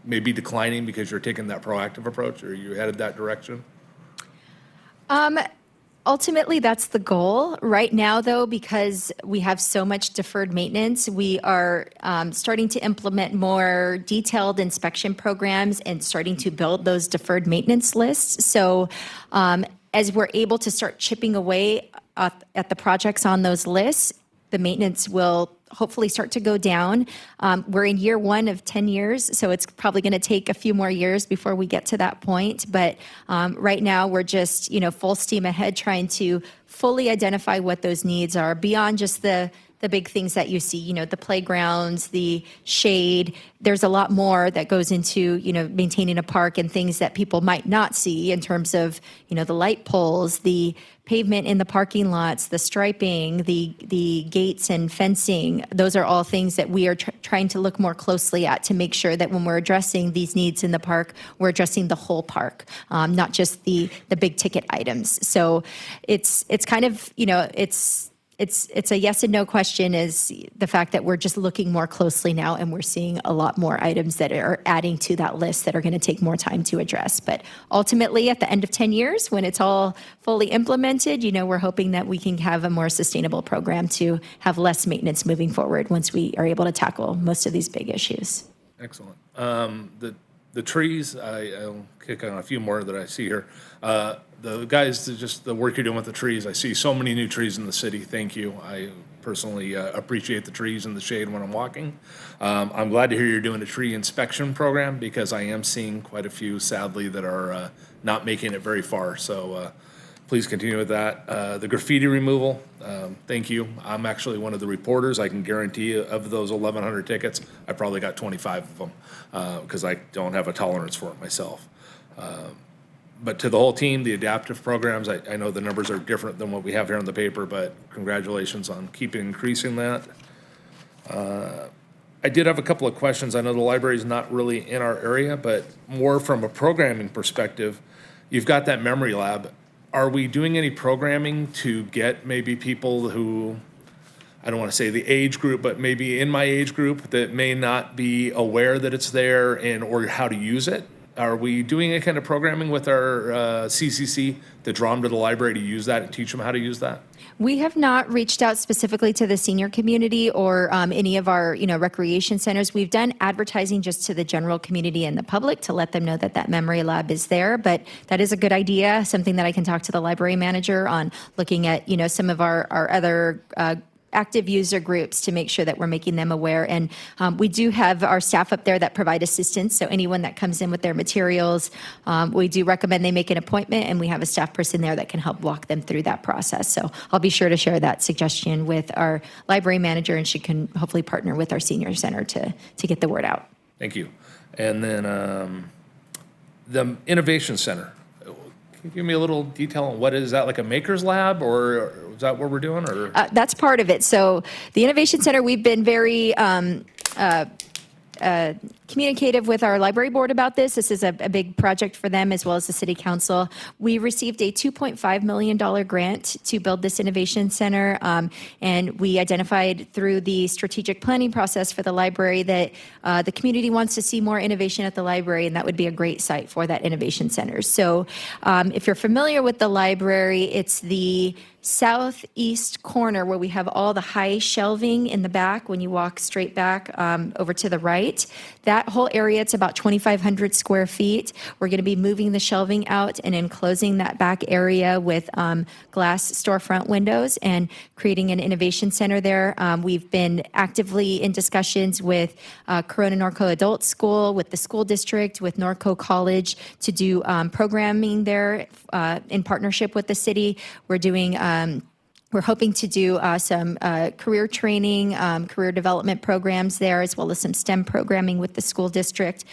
maybe declining because you're taking that proactive approach, or are you headed that direction? Ultimately, that's the goal. Right now, though, because we have so much deferred maintenance, we are starting to implement more detailed inspection programs and starting to build those deferred maintenance lists. So as we're able to start chipping away at the projects on those lists, the maintenance will hopefully start to go down. We're in year 1 of 10 years, so it's probably going to take a few more years before we get to that point. But right now, we're just, full steam ahead trying to fully identify what those needs are beyond just the the big things that you see, the playgrounds, the shade. There's a lot more that goes into, maintaining a park and things that people might not see in terms of, the light poles, the pavement in the parking lots, the striping, the gates and fencing. Those are all things that we are trying to look more closely at to make sure that when we're addressing these needs in the park, we're addressing the whole park, not just the big ticket items. So it's kind of, it's a yes and no question, is the fact that we're just looking more closely now and we're seeing a lot more items that are adding to that list that are going to take more time to address. But ultimately, at the end of 10 years, when it's all fully implemented, we're hoping that we can have a more sustainable program to have less maintenance moving forward once we are able to tackle most of these big issues. Excellent. The trees, I'll kick on a few more that I see here. The guys, just the work you're doing with the trees, I see so many new trees in the city. Thank you. I personally appreciate the trees and the shade when I'm walking. I'm glad to hear you're doing a tree inspection program, because I am seeing quite a few, sadly, that are not making it very far. So please continue with that. The graffiti removal, thank you. I'm actually one of the reporters. I can guarantee you, of those 1,100 tickets, I probably got 25 of them, because I don't have a tolerance for it myself. But to the whole team, the adaptive programs, I know the numbers are different than what we have here on the paper, but congratulations on keeping increasing that. I did have a couple of questions. I know the library is not really in our area, but more from a programming perspective. You've got that memory lab. Are we doing any programming to get maybe people who, I don't want to say the age group, but maybe in my age group that may not be aware that it's there or how to use it? Are we doing any kind of programming with our CCC to draw them to the library to use that and teach them how to use that? We have not reached out specifically to the senior community or any of our, recreation centers. We've done advertising just to the general community and the public to let them know that that memory lab is there. But that is a good idea, something that I can talk to the library manager on, looking at, some of our other active user groups to make sure that we're making them aware. And we do have our staff up there that provide assistance. So anyone that comes in with their materials, we do recommend they make an appointment, and we have a staff person there that can help walk them through that process. So I'll be sure to share that suggestion with our library manager, and she can hopefully partner with our senior center to get the word out. Thank you. And then the Innovation Center. Can you give me a little detail on what is that, like a maker's lab, or is that what we're doing? Or that's part of it. So the Innovation Center, we've been very communicative with our library board about this. This is a big project for them, as well as the city council. We received a $2.5 million grant to build this innovation center, and we identified through the strategic planning process for the library that the community wants to see more innovation at the library, and that would be a great site for that innovation center. So if you're familiar with the library, it's the southeast corner where we have all the high shelving in the back when you walk straight back over to the right. That whole area, it's about 2,500 square feet. We're going to be moving the shelving out and enclosing that back area with glass storefront windows and creating an innovation center there. We've been actively in discussions with Corona Norco Adult School, with the school district, with Norco College to do programming there in partnership with the city. We're hoping to do some career training, career development programs there, as well as some STEM programming with the school district.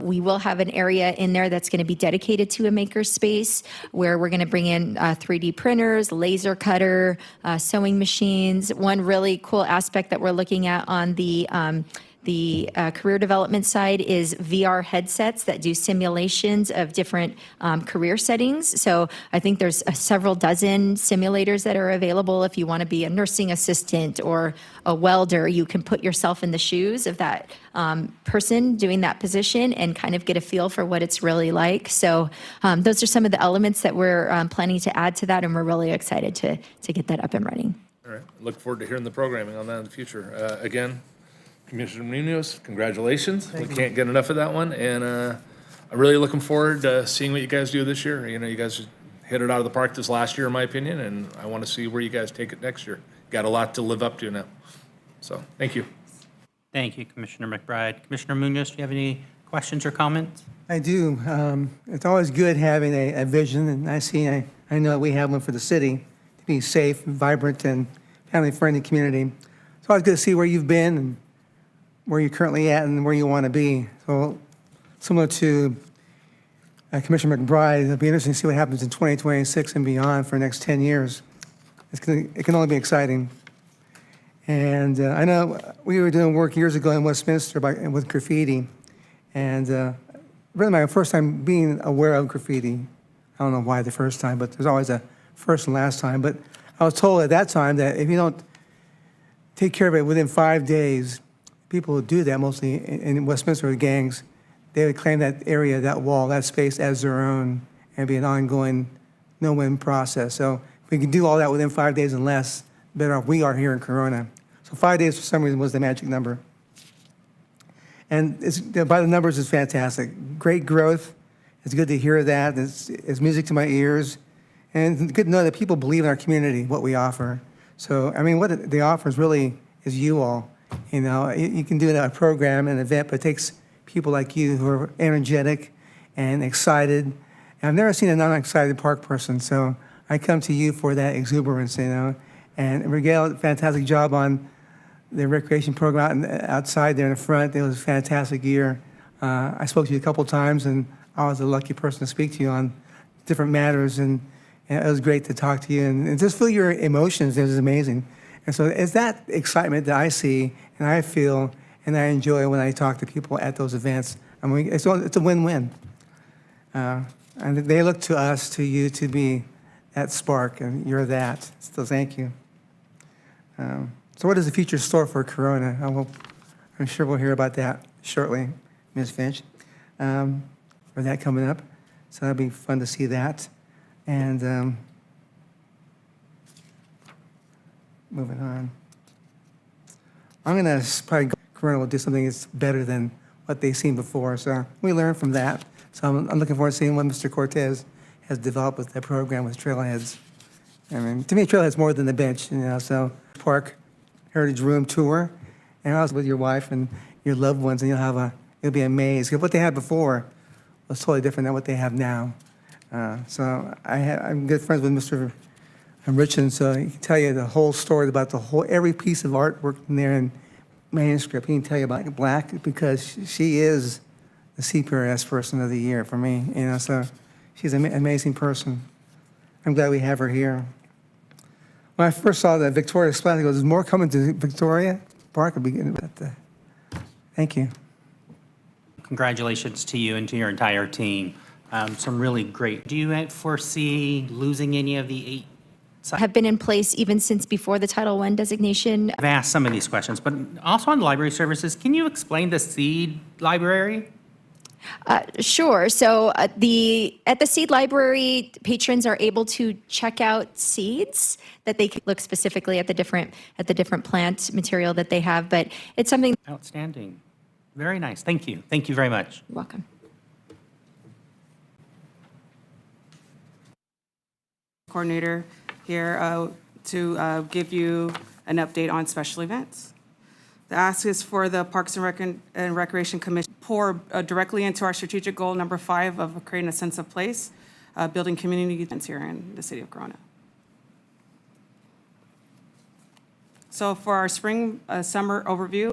We will have an area in there that's going to be dedicated to a maker space, where we're going to bring in 3D printers, laser cutter, sewing machines. One really cool aspect that we're looking at on the career development side is VR headsets that do simulations of different career settings. So I think there's several dozen simulators that are available. If you want to be a nursing assistant or a welder, you can put yourself in the shoes of that person doing that position and kind of get a feel for what it's really like. So those are some of the elements that we're planning to add to that, and we're really excited to get that up and running. All right. Look forward to hearing the programming on that in the future. Again, Commissioner Munoz, congratulations. We can't get enough of that one. And I'm really looking forward to seeing what you guys do this year. You guys hit it out of the park this last year, in my opinion, and I want to see where you guys take it next year. Got a lot to live up to now. So, thank you. Thank you, Commissioner McBride. Commissioner Munoz, do you have any questions or comments? I do. It's always good having a vision, and I know we have one for the city to be safe, vibrant, and family-friendly community. it's always good to see where you've been and where you're currently at and where you want to be. So similar to Commissioner McBride, it'll be interesting to see what happens in 2026 and beyond for the next 10 years. It can only be exciting. And I know we were doing work years ago in Westminster with graffiti. And really my first time being aware of graffiti. I don't know why the first time, but there's always a first and last time. But I was told at that time that if you don't take care of it within 5 days, people who do that mostly in Westminster with gangs, they would claim that area, that wall, that space as their own and be an ongoing no-win process. So if we can do all that within 5 days and less, better off we are here in Corona. So 5 days for some reason was the magic number. And by the numbers, it's fantastic. Great growth. It's good to hear that. It's music to my ears. And it's good to know that people believe in our community, what we offer. So, I mean, what they offer is really is you all. You know, you can do a program, an event, but it takes people like you who are energetic and excited. And I've never seen a non-excited park person, so I come to you for that exuberance, you know. And Miguel, fantastic job on the recreation program outside there in the front. It was a fantastic year. I spoke to you a couple times, and I was a lucky person to speak to you on different matters, and it was great to talk to you and just feel your emotions. It was amazing. And so it's that excitement that I see and I feel and I enjoy when I talk to people at those events. I mean, it's a win-win. And they look to us, to you, to be that spark, and you're that. So thank you. So what is the future store for Corona? I'm sure we'll hear about that shortly, Ms. Finch, for that coming up. So that'll be fun to see that. And moving on. I'm going to probably go, Corona will do something that's better than what they've seen before. So we learn from that. So I'm looking forward to seeing what Mr. Cortez has developed with that program with Trailheads. I mean, to me, Trailheads more than the bench, you know. So Park Heritage Room tour, and I was with your wife and your loved ones, and you'll be amazed. What they had before was totally different than what they have now. So I'm good friends with Mr. Richardson, so he can tell you the whole story about every piece of artwork in there and manuscript. He can tell you about Black because she is the CPRS Person of the Year for me, you know. So she's an amazing person. I'm glad we have her here. When I first saw that Victoria Splash, I go, there's more coming to Victoria Park. Thank you. Congratulations to you and to your entire team. Some really great. Do you foresee losing any of the 8 Have been in place even since before the Title I designation? I've asked some of these questions, but also on library services, can you explain the Seed Library? Sure. So at the Seed Library, patrons are able to check out seeds that they can look specifically at the different plant material that they have. But it's something. Outstanding. Very nice. Thank you. Thank you very much. You're welcome. Coordinator here to give you an update on special events. The ask is for the Parks and Recreation Commission pour directly into our strategic goal number 5 of creating a sense of place, building community events here in the city of Corona. So for our spring summer overview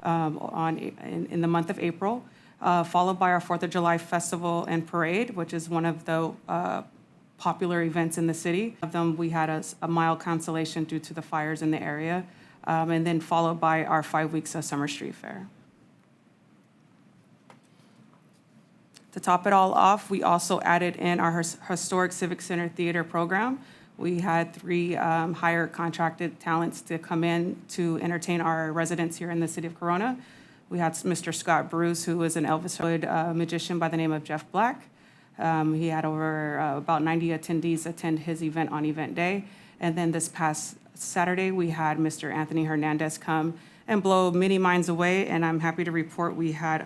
in the month of April, followed by our 4th of July Festival and Parade, which is one of the popular events in the city. Of them, we had a mild cancellation due to the fires in the area, and then followed by our 5 weeks of Summer Street Fair. To top it all off, we also added in our Historic Civic Center Theater program. We had 3 hired contracted talents to come in to entertain our residents here in the city of Corona. We had Mr. Scott Bruce, who is an Elvis Hood magician by the name of Jeff Black. He had over about 90 attendees attend his event on event day. And then this past Saturday, we had Mr. Anthony Hernandez come and blow many minds away. And I'm happy to report we had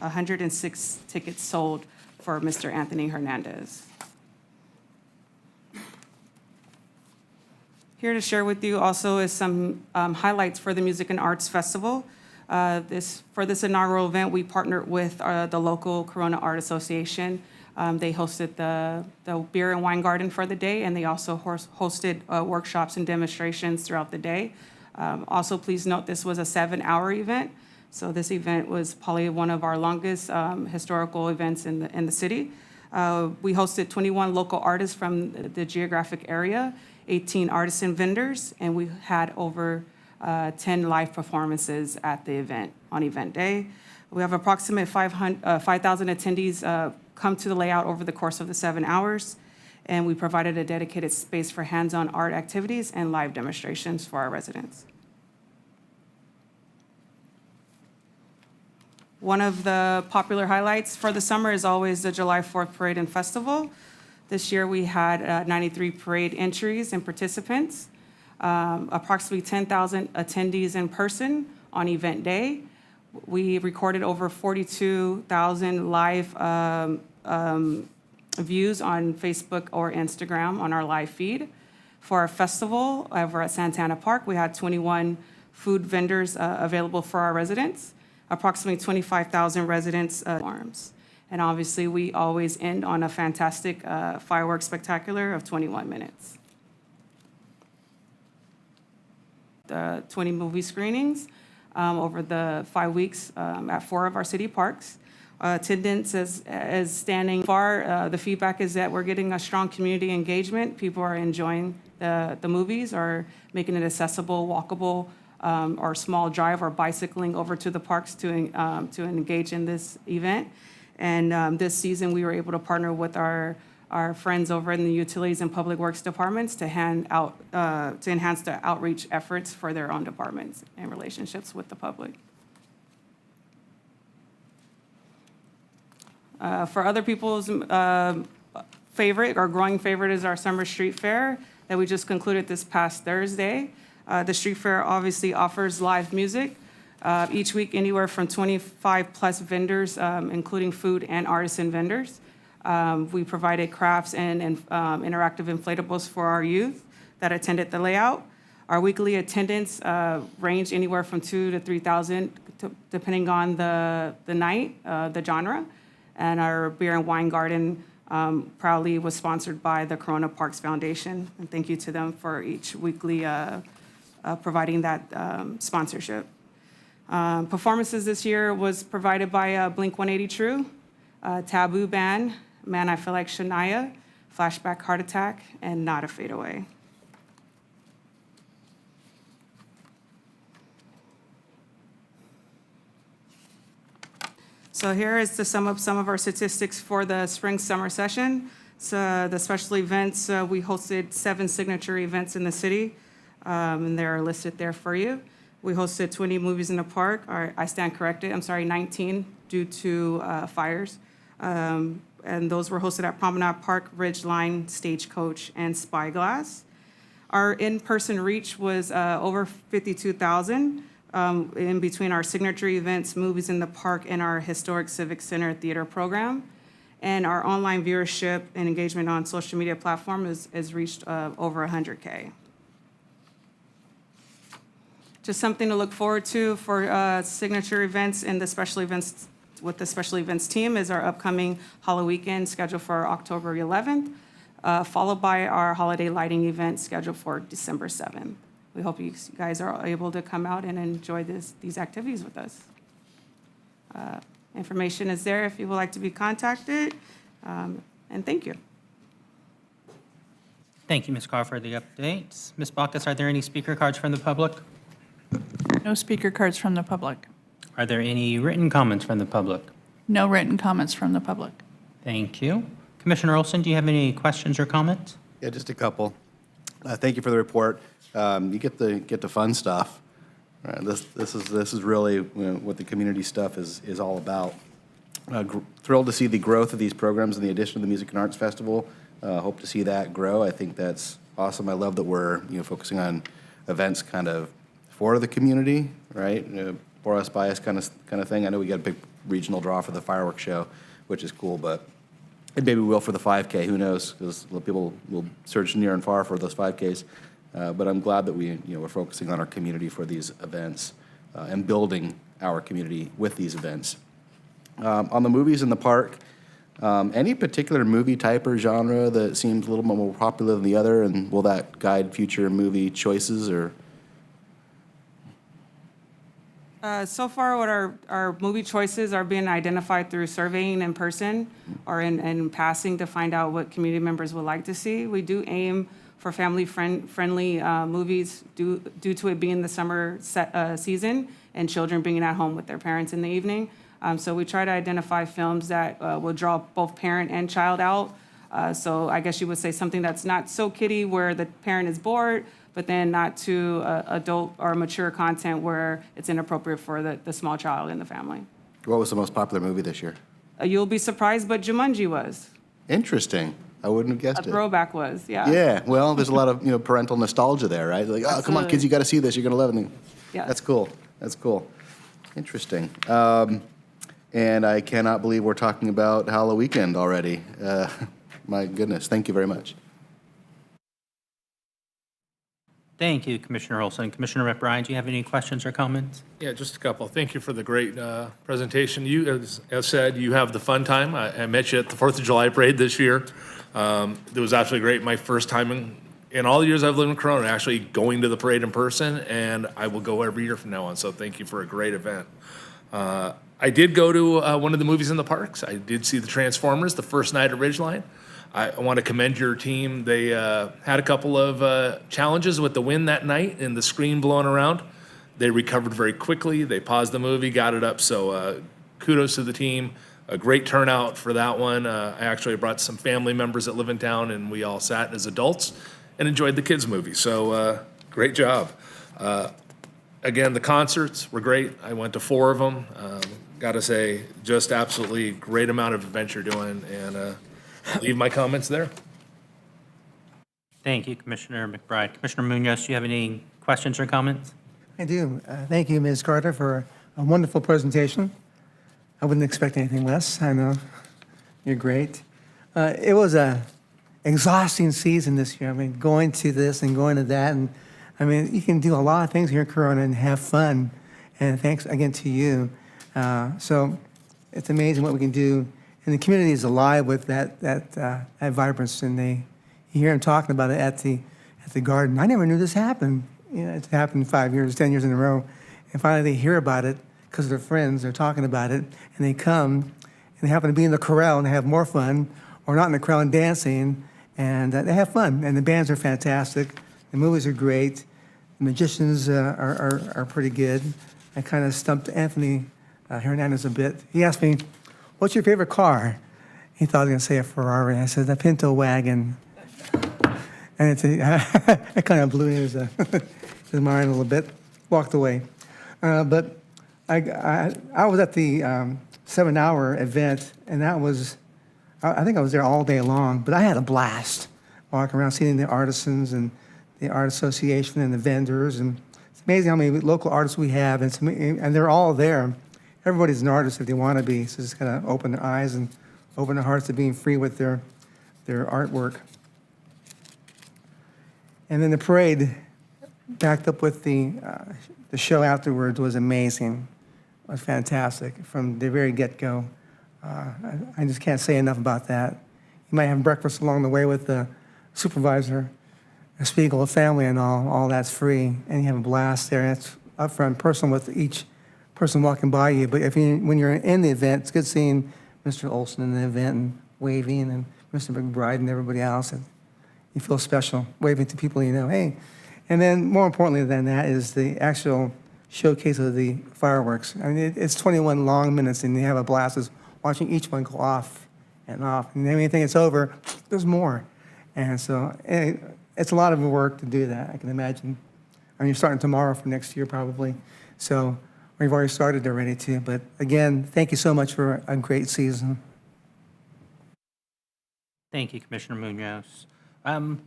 106 tickets sold for Mr. Anthony Hernandez. Here to share with you also is some highlights for the Music and Arts Festival. For this inaugural event, we partnered with the local Corona Art Association. They hosted the beer and wine garden for the day, and they also hosted workshops and demonstrations throughout the day. Also, please note this was a 7-hour event. So this event was probably one of our longest historical events in the city. We hosted 21 local artists from the geographic area, 18 artisan vendors, and we had over 10 live performances at the event on event day. We have approximately 5,000 attendees come to the layout over the course of the 7 hours, and we provided a dedicated space for hands-on art activities and live demonstrations for our residents. One of the popular highlights for the summer is always the July 4th Parade and Festival. This year we had 93 parade entries and participants, approximately 10,000 attendees in person on event day. We recorded over 42,000 live views on Facebook or Instagram on our live feed. For our festival over at Santana Park, we had 21 food vendors available for our residents. Approximately 25,000 residents arms. And obviously, we always end on a fantastic fireworks spectacular of 21 minutes. The 20 movie screenings over the 5 weeks at 4 of our city parks. Attendance is standing far. The feedback is that we're getting a strong community engagement. People are enjoying the movies or making it accessible, walkable, or small drive or bicycling over to the parks to engage in this event. And this season, we were able to partner with our friends over in the Utilities and Public Works departments to enhance the outreach efforts for their own departments and relationships with the public. For other people's favorite or growing favorite is our Summer Street Fair that we just concluded this past Thursday. The street fair obviously offers live music. Each week, anywhere from 25 plus vendors, including food and artisan vendors. We provided crafts and interactive inflatables for our youth that attended the layout. Our weekly attendance ranged anywhere from 2,000 to 3,000, depending on the night, the genre. And our beer and wine garden proudly was sponsored by the Corona Parks Foundation. And thank you to them for each weekly providing that sponsorship. Performances this year was provided by Blink-182 True, Taboo Band, Man I Feel Like Shania, Flashback Heart Attack, and Not a Fade Away. So here is to sum up some of our statistics for the spring-summer session. So the special events, we hosted 7 signature events in the city. And they're listed there for you. We hosted 20 movies in the park. I stand corrected. I'm sorry, 19 due to fires. And those were hosted at Promenade Park, Ridgeline, Stagecoach, and Spyglass. Our in-person reach was over 52,000 in between our signature events, movies in the park, and our historic Civic Center theater program. And our online viewership and engagement on social media platform has reached over 100K. Just something to look forward to for signature events and the special events with the special events team is our upcoming Halloween weekend scheduled for October 11th, followed by our holiday lighting event scheduled for December 7th. We hope you guys are able to come out and enjoy these activities with us. Information is there if you would like to be contacted, and thank you. Thank you, Ms. Carr, for the updates. Ms. Bacchus, are there any speaker cards from the public? No speaker cards from the public. Are there any written comments from the public? No written comments from the public. Thank you. Commissioner Olson, do you have any questions or comments? Yeah, just a couple. Thank you for the report. You get the fun stuff. This is really what the community stuff is all about. Thrilled to see the growth of these programs and the addition of the Music and Arts Festival. Hope to see that grow. I think that's awesome. I love that we're focusing on events kind of for the community, right? For us, by us kind of thing. I know we got a big regional draw for the fireworks show, which is cool, but maybe we will for the 5K. Who knows? Because people will search near and far for those 5Ks. But I'm glad that we're focusing on our community for these events and building our community with these events. On the movies in the park, any particular movie type or genre that seems a little more popular than the other, and will that guide future movie choices? Or So far, what our movie choices are being identified through surveying in person or in passing to find out what community members would like to see. We do aim for family-friendly movies due to it being the summer season and children being at home with their parents in the evening. So we try to identify films that will draw both parent and child out. So I guess you would say something that's not so kiddie where the parent is bored, but then not too adult or mature content where it's inappropriate for the small child in the family. What was the most popular movie this year? You'll be surprised, but Jumanji was. Interesting. I wouldn't have guessed A it. throwback was, yeah. Yeah, well, there's a lot of parental nostalgia there, right? Like, oh, come on, kids, you got to see this. You're going to love it. Yes. That's cool. That's cool. Interesting. And I cannot believe we're talking about Halloween weekend already. My goodness. Thank you very much. Thank you, Commissioner Olson. Commissioner McBride, do you have any questions or comments? Yeah, just a couple. Thank you for the great presentation. You, as said, you have the fun time. I met you at the 4th of July parade this year. It was absolutely great. My first time in all the years I've lived in Corona, actually going to the parade in person, and I will go every year from now on. So thank you for a great event. I did go to one of the movies in the parks. I did see the Transformers the first night at Ridgeline. I want to commend your team. They had a couple of challenges with the wind that night and the screen blowing around. They recovered very quickly. They paused the movie, got it up. So kudos to the team. A great turnout for that one. I actually brought some family members that live in town, and we all sat as adults and enjoyed the kids' movie. So great job. Again, the concerts were great. I went to 4 of them. Got to say, just absolutely great amount of adventure doing, and leave my comments there. Thank you, Commissioner McBride. Commissioner Munoz, do you have any questions or comments? I do. Thank you, Ms. Carter, for a wonderful presentation. I wouldn't expect anything less. I know you're great. It was a exhausting season this year. I mean, going to this and going to that, and I mean, you can do a lot of things here in Corona and have fun. And thanks again to you. So it's amazing what we can do. And the community is alive with that vibrance, and you hear them talking about it at the garden. I never knew this happened. It's happened 5 years, 10 years in a row, and finally they hear about it because their friends are talking about it, and they come, and they happen to be in the corral and they have more fun, or not in the corral and dancing, and they have fun. And the bands are fantastic. The movies are great. The magicians are pretty good. I kind of stumped Anthony Hernandez a bit. He asked me, "What's your favorite car?" He thought I was going to say a Ferrari. I said, "A Pinto wagon." And it kind of blew his mind a little bit. Walked away. But I was at the 7-hour event, and I think I was there all day long. But I had a blast walking around, seeing the artisans and the art association and the vendors. And it's amazing how many local artists we have, and they're all there. Everybody's an artist if they want to be, so just kind of open their eyes and open their hearts to being free with their artwork. And then the parade, backed up with the show afterwards, was amazing. It was fantastic from the very get-go. I just can't say enough about that. You might have breakfast along the way with the supervisor, a Spiegel family, and all that's free, and you have a blast there. It's upfront, personal with each person walking by you. But when you're in the event, it's good seeing Mr. Olson in the event and waving, and Mr. McBride and everybody else. And you feel special waving to people you know. Hey, and then more importantly than that is the actual showcase of the fireworks. I mean, it's 21 long minutes, and you have a blast just watching each one go off and off. And then when you think it's over, there's more. And so it's a lot of work to do that, I can imagine. I mean, you're starting tomorrow for next year probably. So we've already started already too. But again, thank you so much for a great season. Thank you, Commissioner Munoz.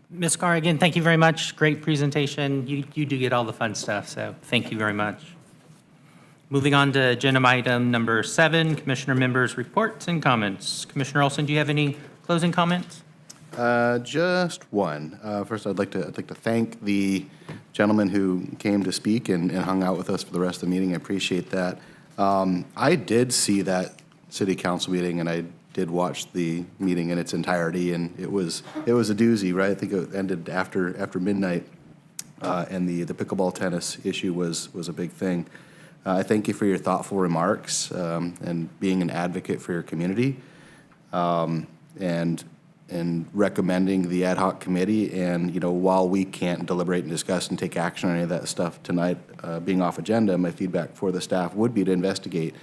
Ms. Carr, again, thank you very much. Great presentation. You do get all the fun stuff, so thank you very much. Moving on to agenda item number 7, Commissioner members' reports and comments. Commissioner Olson, do you have any closing comments? Just one. First, I'd like to thank the gentleman who came to speak and hung out with us for the rest of the meeting. I appreciate that. I did see that city council meeting, and I did watch the meeting in its entirety, and it was a doozy, right? I think it ended after midnight, and the pickleball tennis issue was a big thing. I thank you for your thoughtful remarks and being an advocate for your community, and recommending the ad hoc committee. And while we can't deliberate and discuss and take action on any of that stuff tonight, being off agenda, my feedback for the staff would be to investigate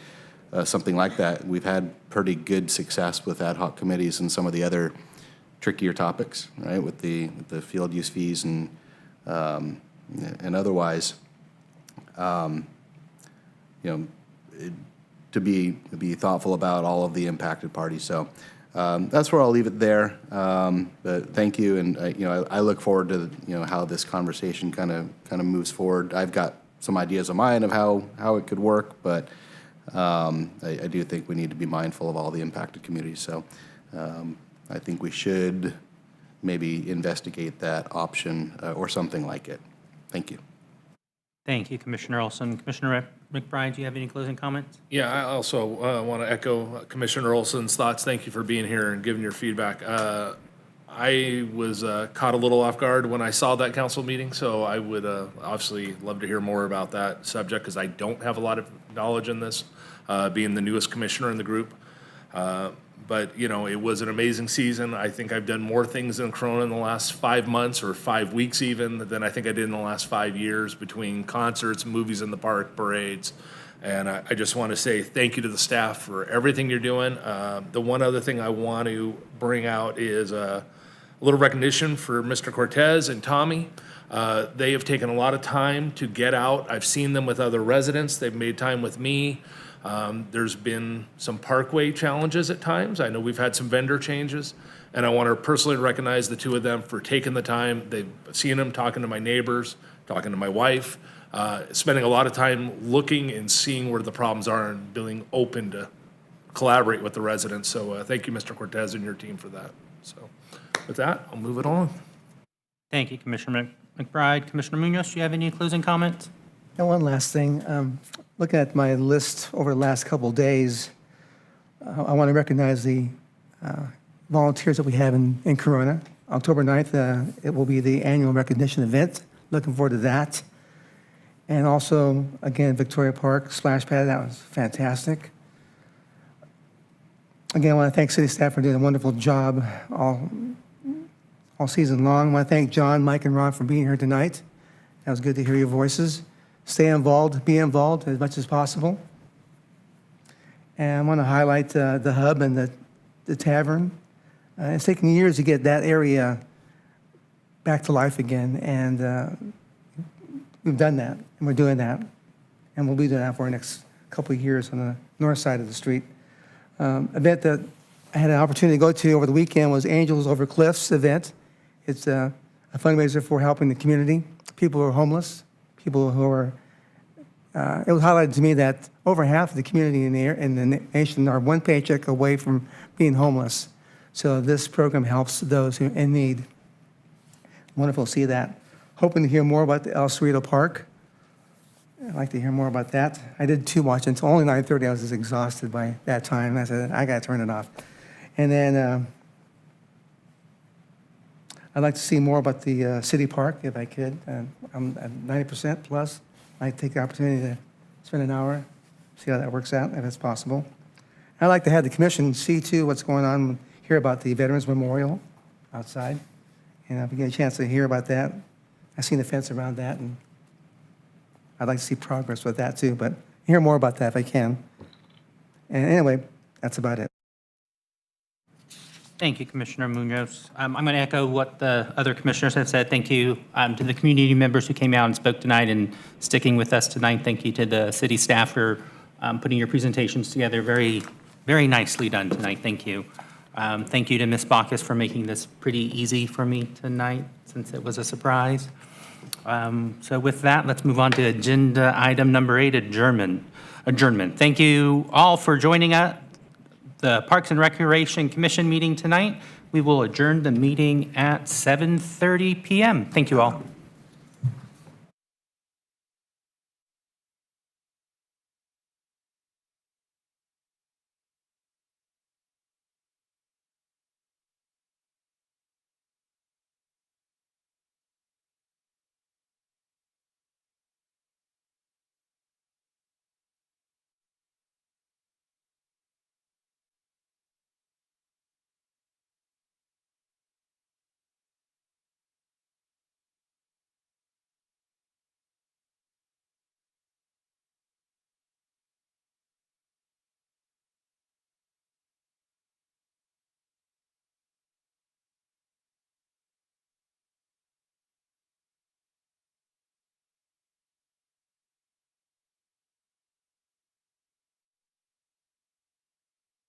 something like that. We've had pretty good success with ad hoc committees and some of the other trickier topics, right, with the field use fees and otherwise. To be thoughtful about all of the impacted parties. So that's where I'll leave it there. But thank you, and I look forward to how this conversation kind of moves forward. I've got some ideas of mine of how it could work, but I do think we need to be mindful of all the impacted communities. So I think we should maybe investigate that option or something like it. Thank you. Thank you, Commissioner Olson. Commissioner McBride, do you have any closing comments? Yeah, I also want to echo Commissioner Olson's thoughts. Thank you for being here and giving your feedback. I was caught a little off guard when I saw that council meeting, so I would obviously love to hear more about that subject because I don't have a lot of knowledge in this, being the newest commissioner in the group. But, it was an amazing season. I think I've done more things in Corona in the last 5 months or 5 weeks even than I think I did in the last 5 years between concerts, movies in the park, parades. And I just want to say thank you to the staff for everything you're doing. The one other thing I want to bring out is a little recognition for Mr. Cortez and Tommy. They have taken a lot of time to get out. I've seen them with other residents. They've made time with me. There's been some parkway challenges at times. I know we've had some vendor changes, and I want to personally recognize the two of them for taking the time. They've seen them, talking to my neighbors, talking to my wife, spending a lot of time looking and seeing where the problems are and being open to collaborate with the residents. So thank you, Mr. Cortez, and your team for that. So with that, I'll move it on. Thank you, Commissioner McBride. Commissioner Munoz, do you have any closing comments? And one last thing. Looking at my list over the last couple of days, I want to recognize the volunteers that we have in Corona. October 9th, it will be the annual recognition event. Looking forward to that. And also, again, Victoria Park splash pad, that was fantastic. Again, I want to thank city staff for doing a wonderful job all season long. I want to thank John, Mike, and Ron for being here tonight. That was good to hear your voices. Stay involved, be involved as much as possible. And I want to highlight the hub and the tavern. It's taken years to get that area back to life again, and we've done that, and we're doing that, and we'll be doing that for the next couple of years on the north side of the street. Event that I had an opportunity to go to over the weekend was Angels Over Cliffs event. It's a fundraiser for helping the community, people who are homeless, people who are, it was highlighted to me that over half of the community in the nation are one paycheck away from being homeless. So this program helps those who are in need. Wonderful to see that. Hoping to hear more about the El Cerrito Park. I'd like to hear more about that. I did too much until only 9:30. I was just exhausted by that time. I said, I got to turn it off. And then I'd like to see more about the city park if I could. I'm at 90% plus. I'd take the opportunity to spend an hour, see how that works out, if it's possible. I'd like to have the commission see too what's going on, hear about the Veterans Memorial outside. And if we get a chance to hear about that, I've seen the fence around that, and I'd like to see progress with that too, but hear more about that if I can. And anyway, that's about it. Thank you, Commissioner Munoz. I'm going to echo what the other commissioners have said. Thank you to the community members who came out and spoke tonight and sticking with us tonight. Thank you to the city staff for putting your presentations together. Very, very nicely done tonight. Thank you. Thank you to Ms. Bacchus for making this pretty easy for me tonight since it was a surprise. So with that, let's move on to agenda item number 8, adjournment. Thank you all for joining us. The Parks and Recreation Commission meeting tonight. We will adjourn the meeting at 7:30 p.m. Thank you all.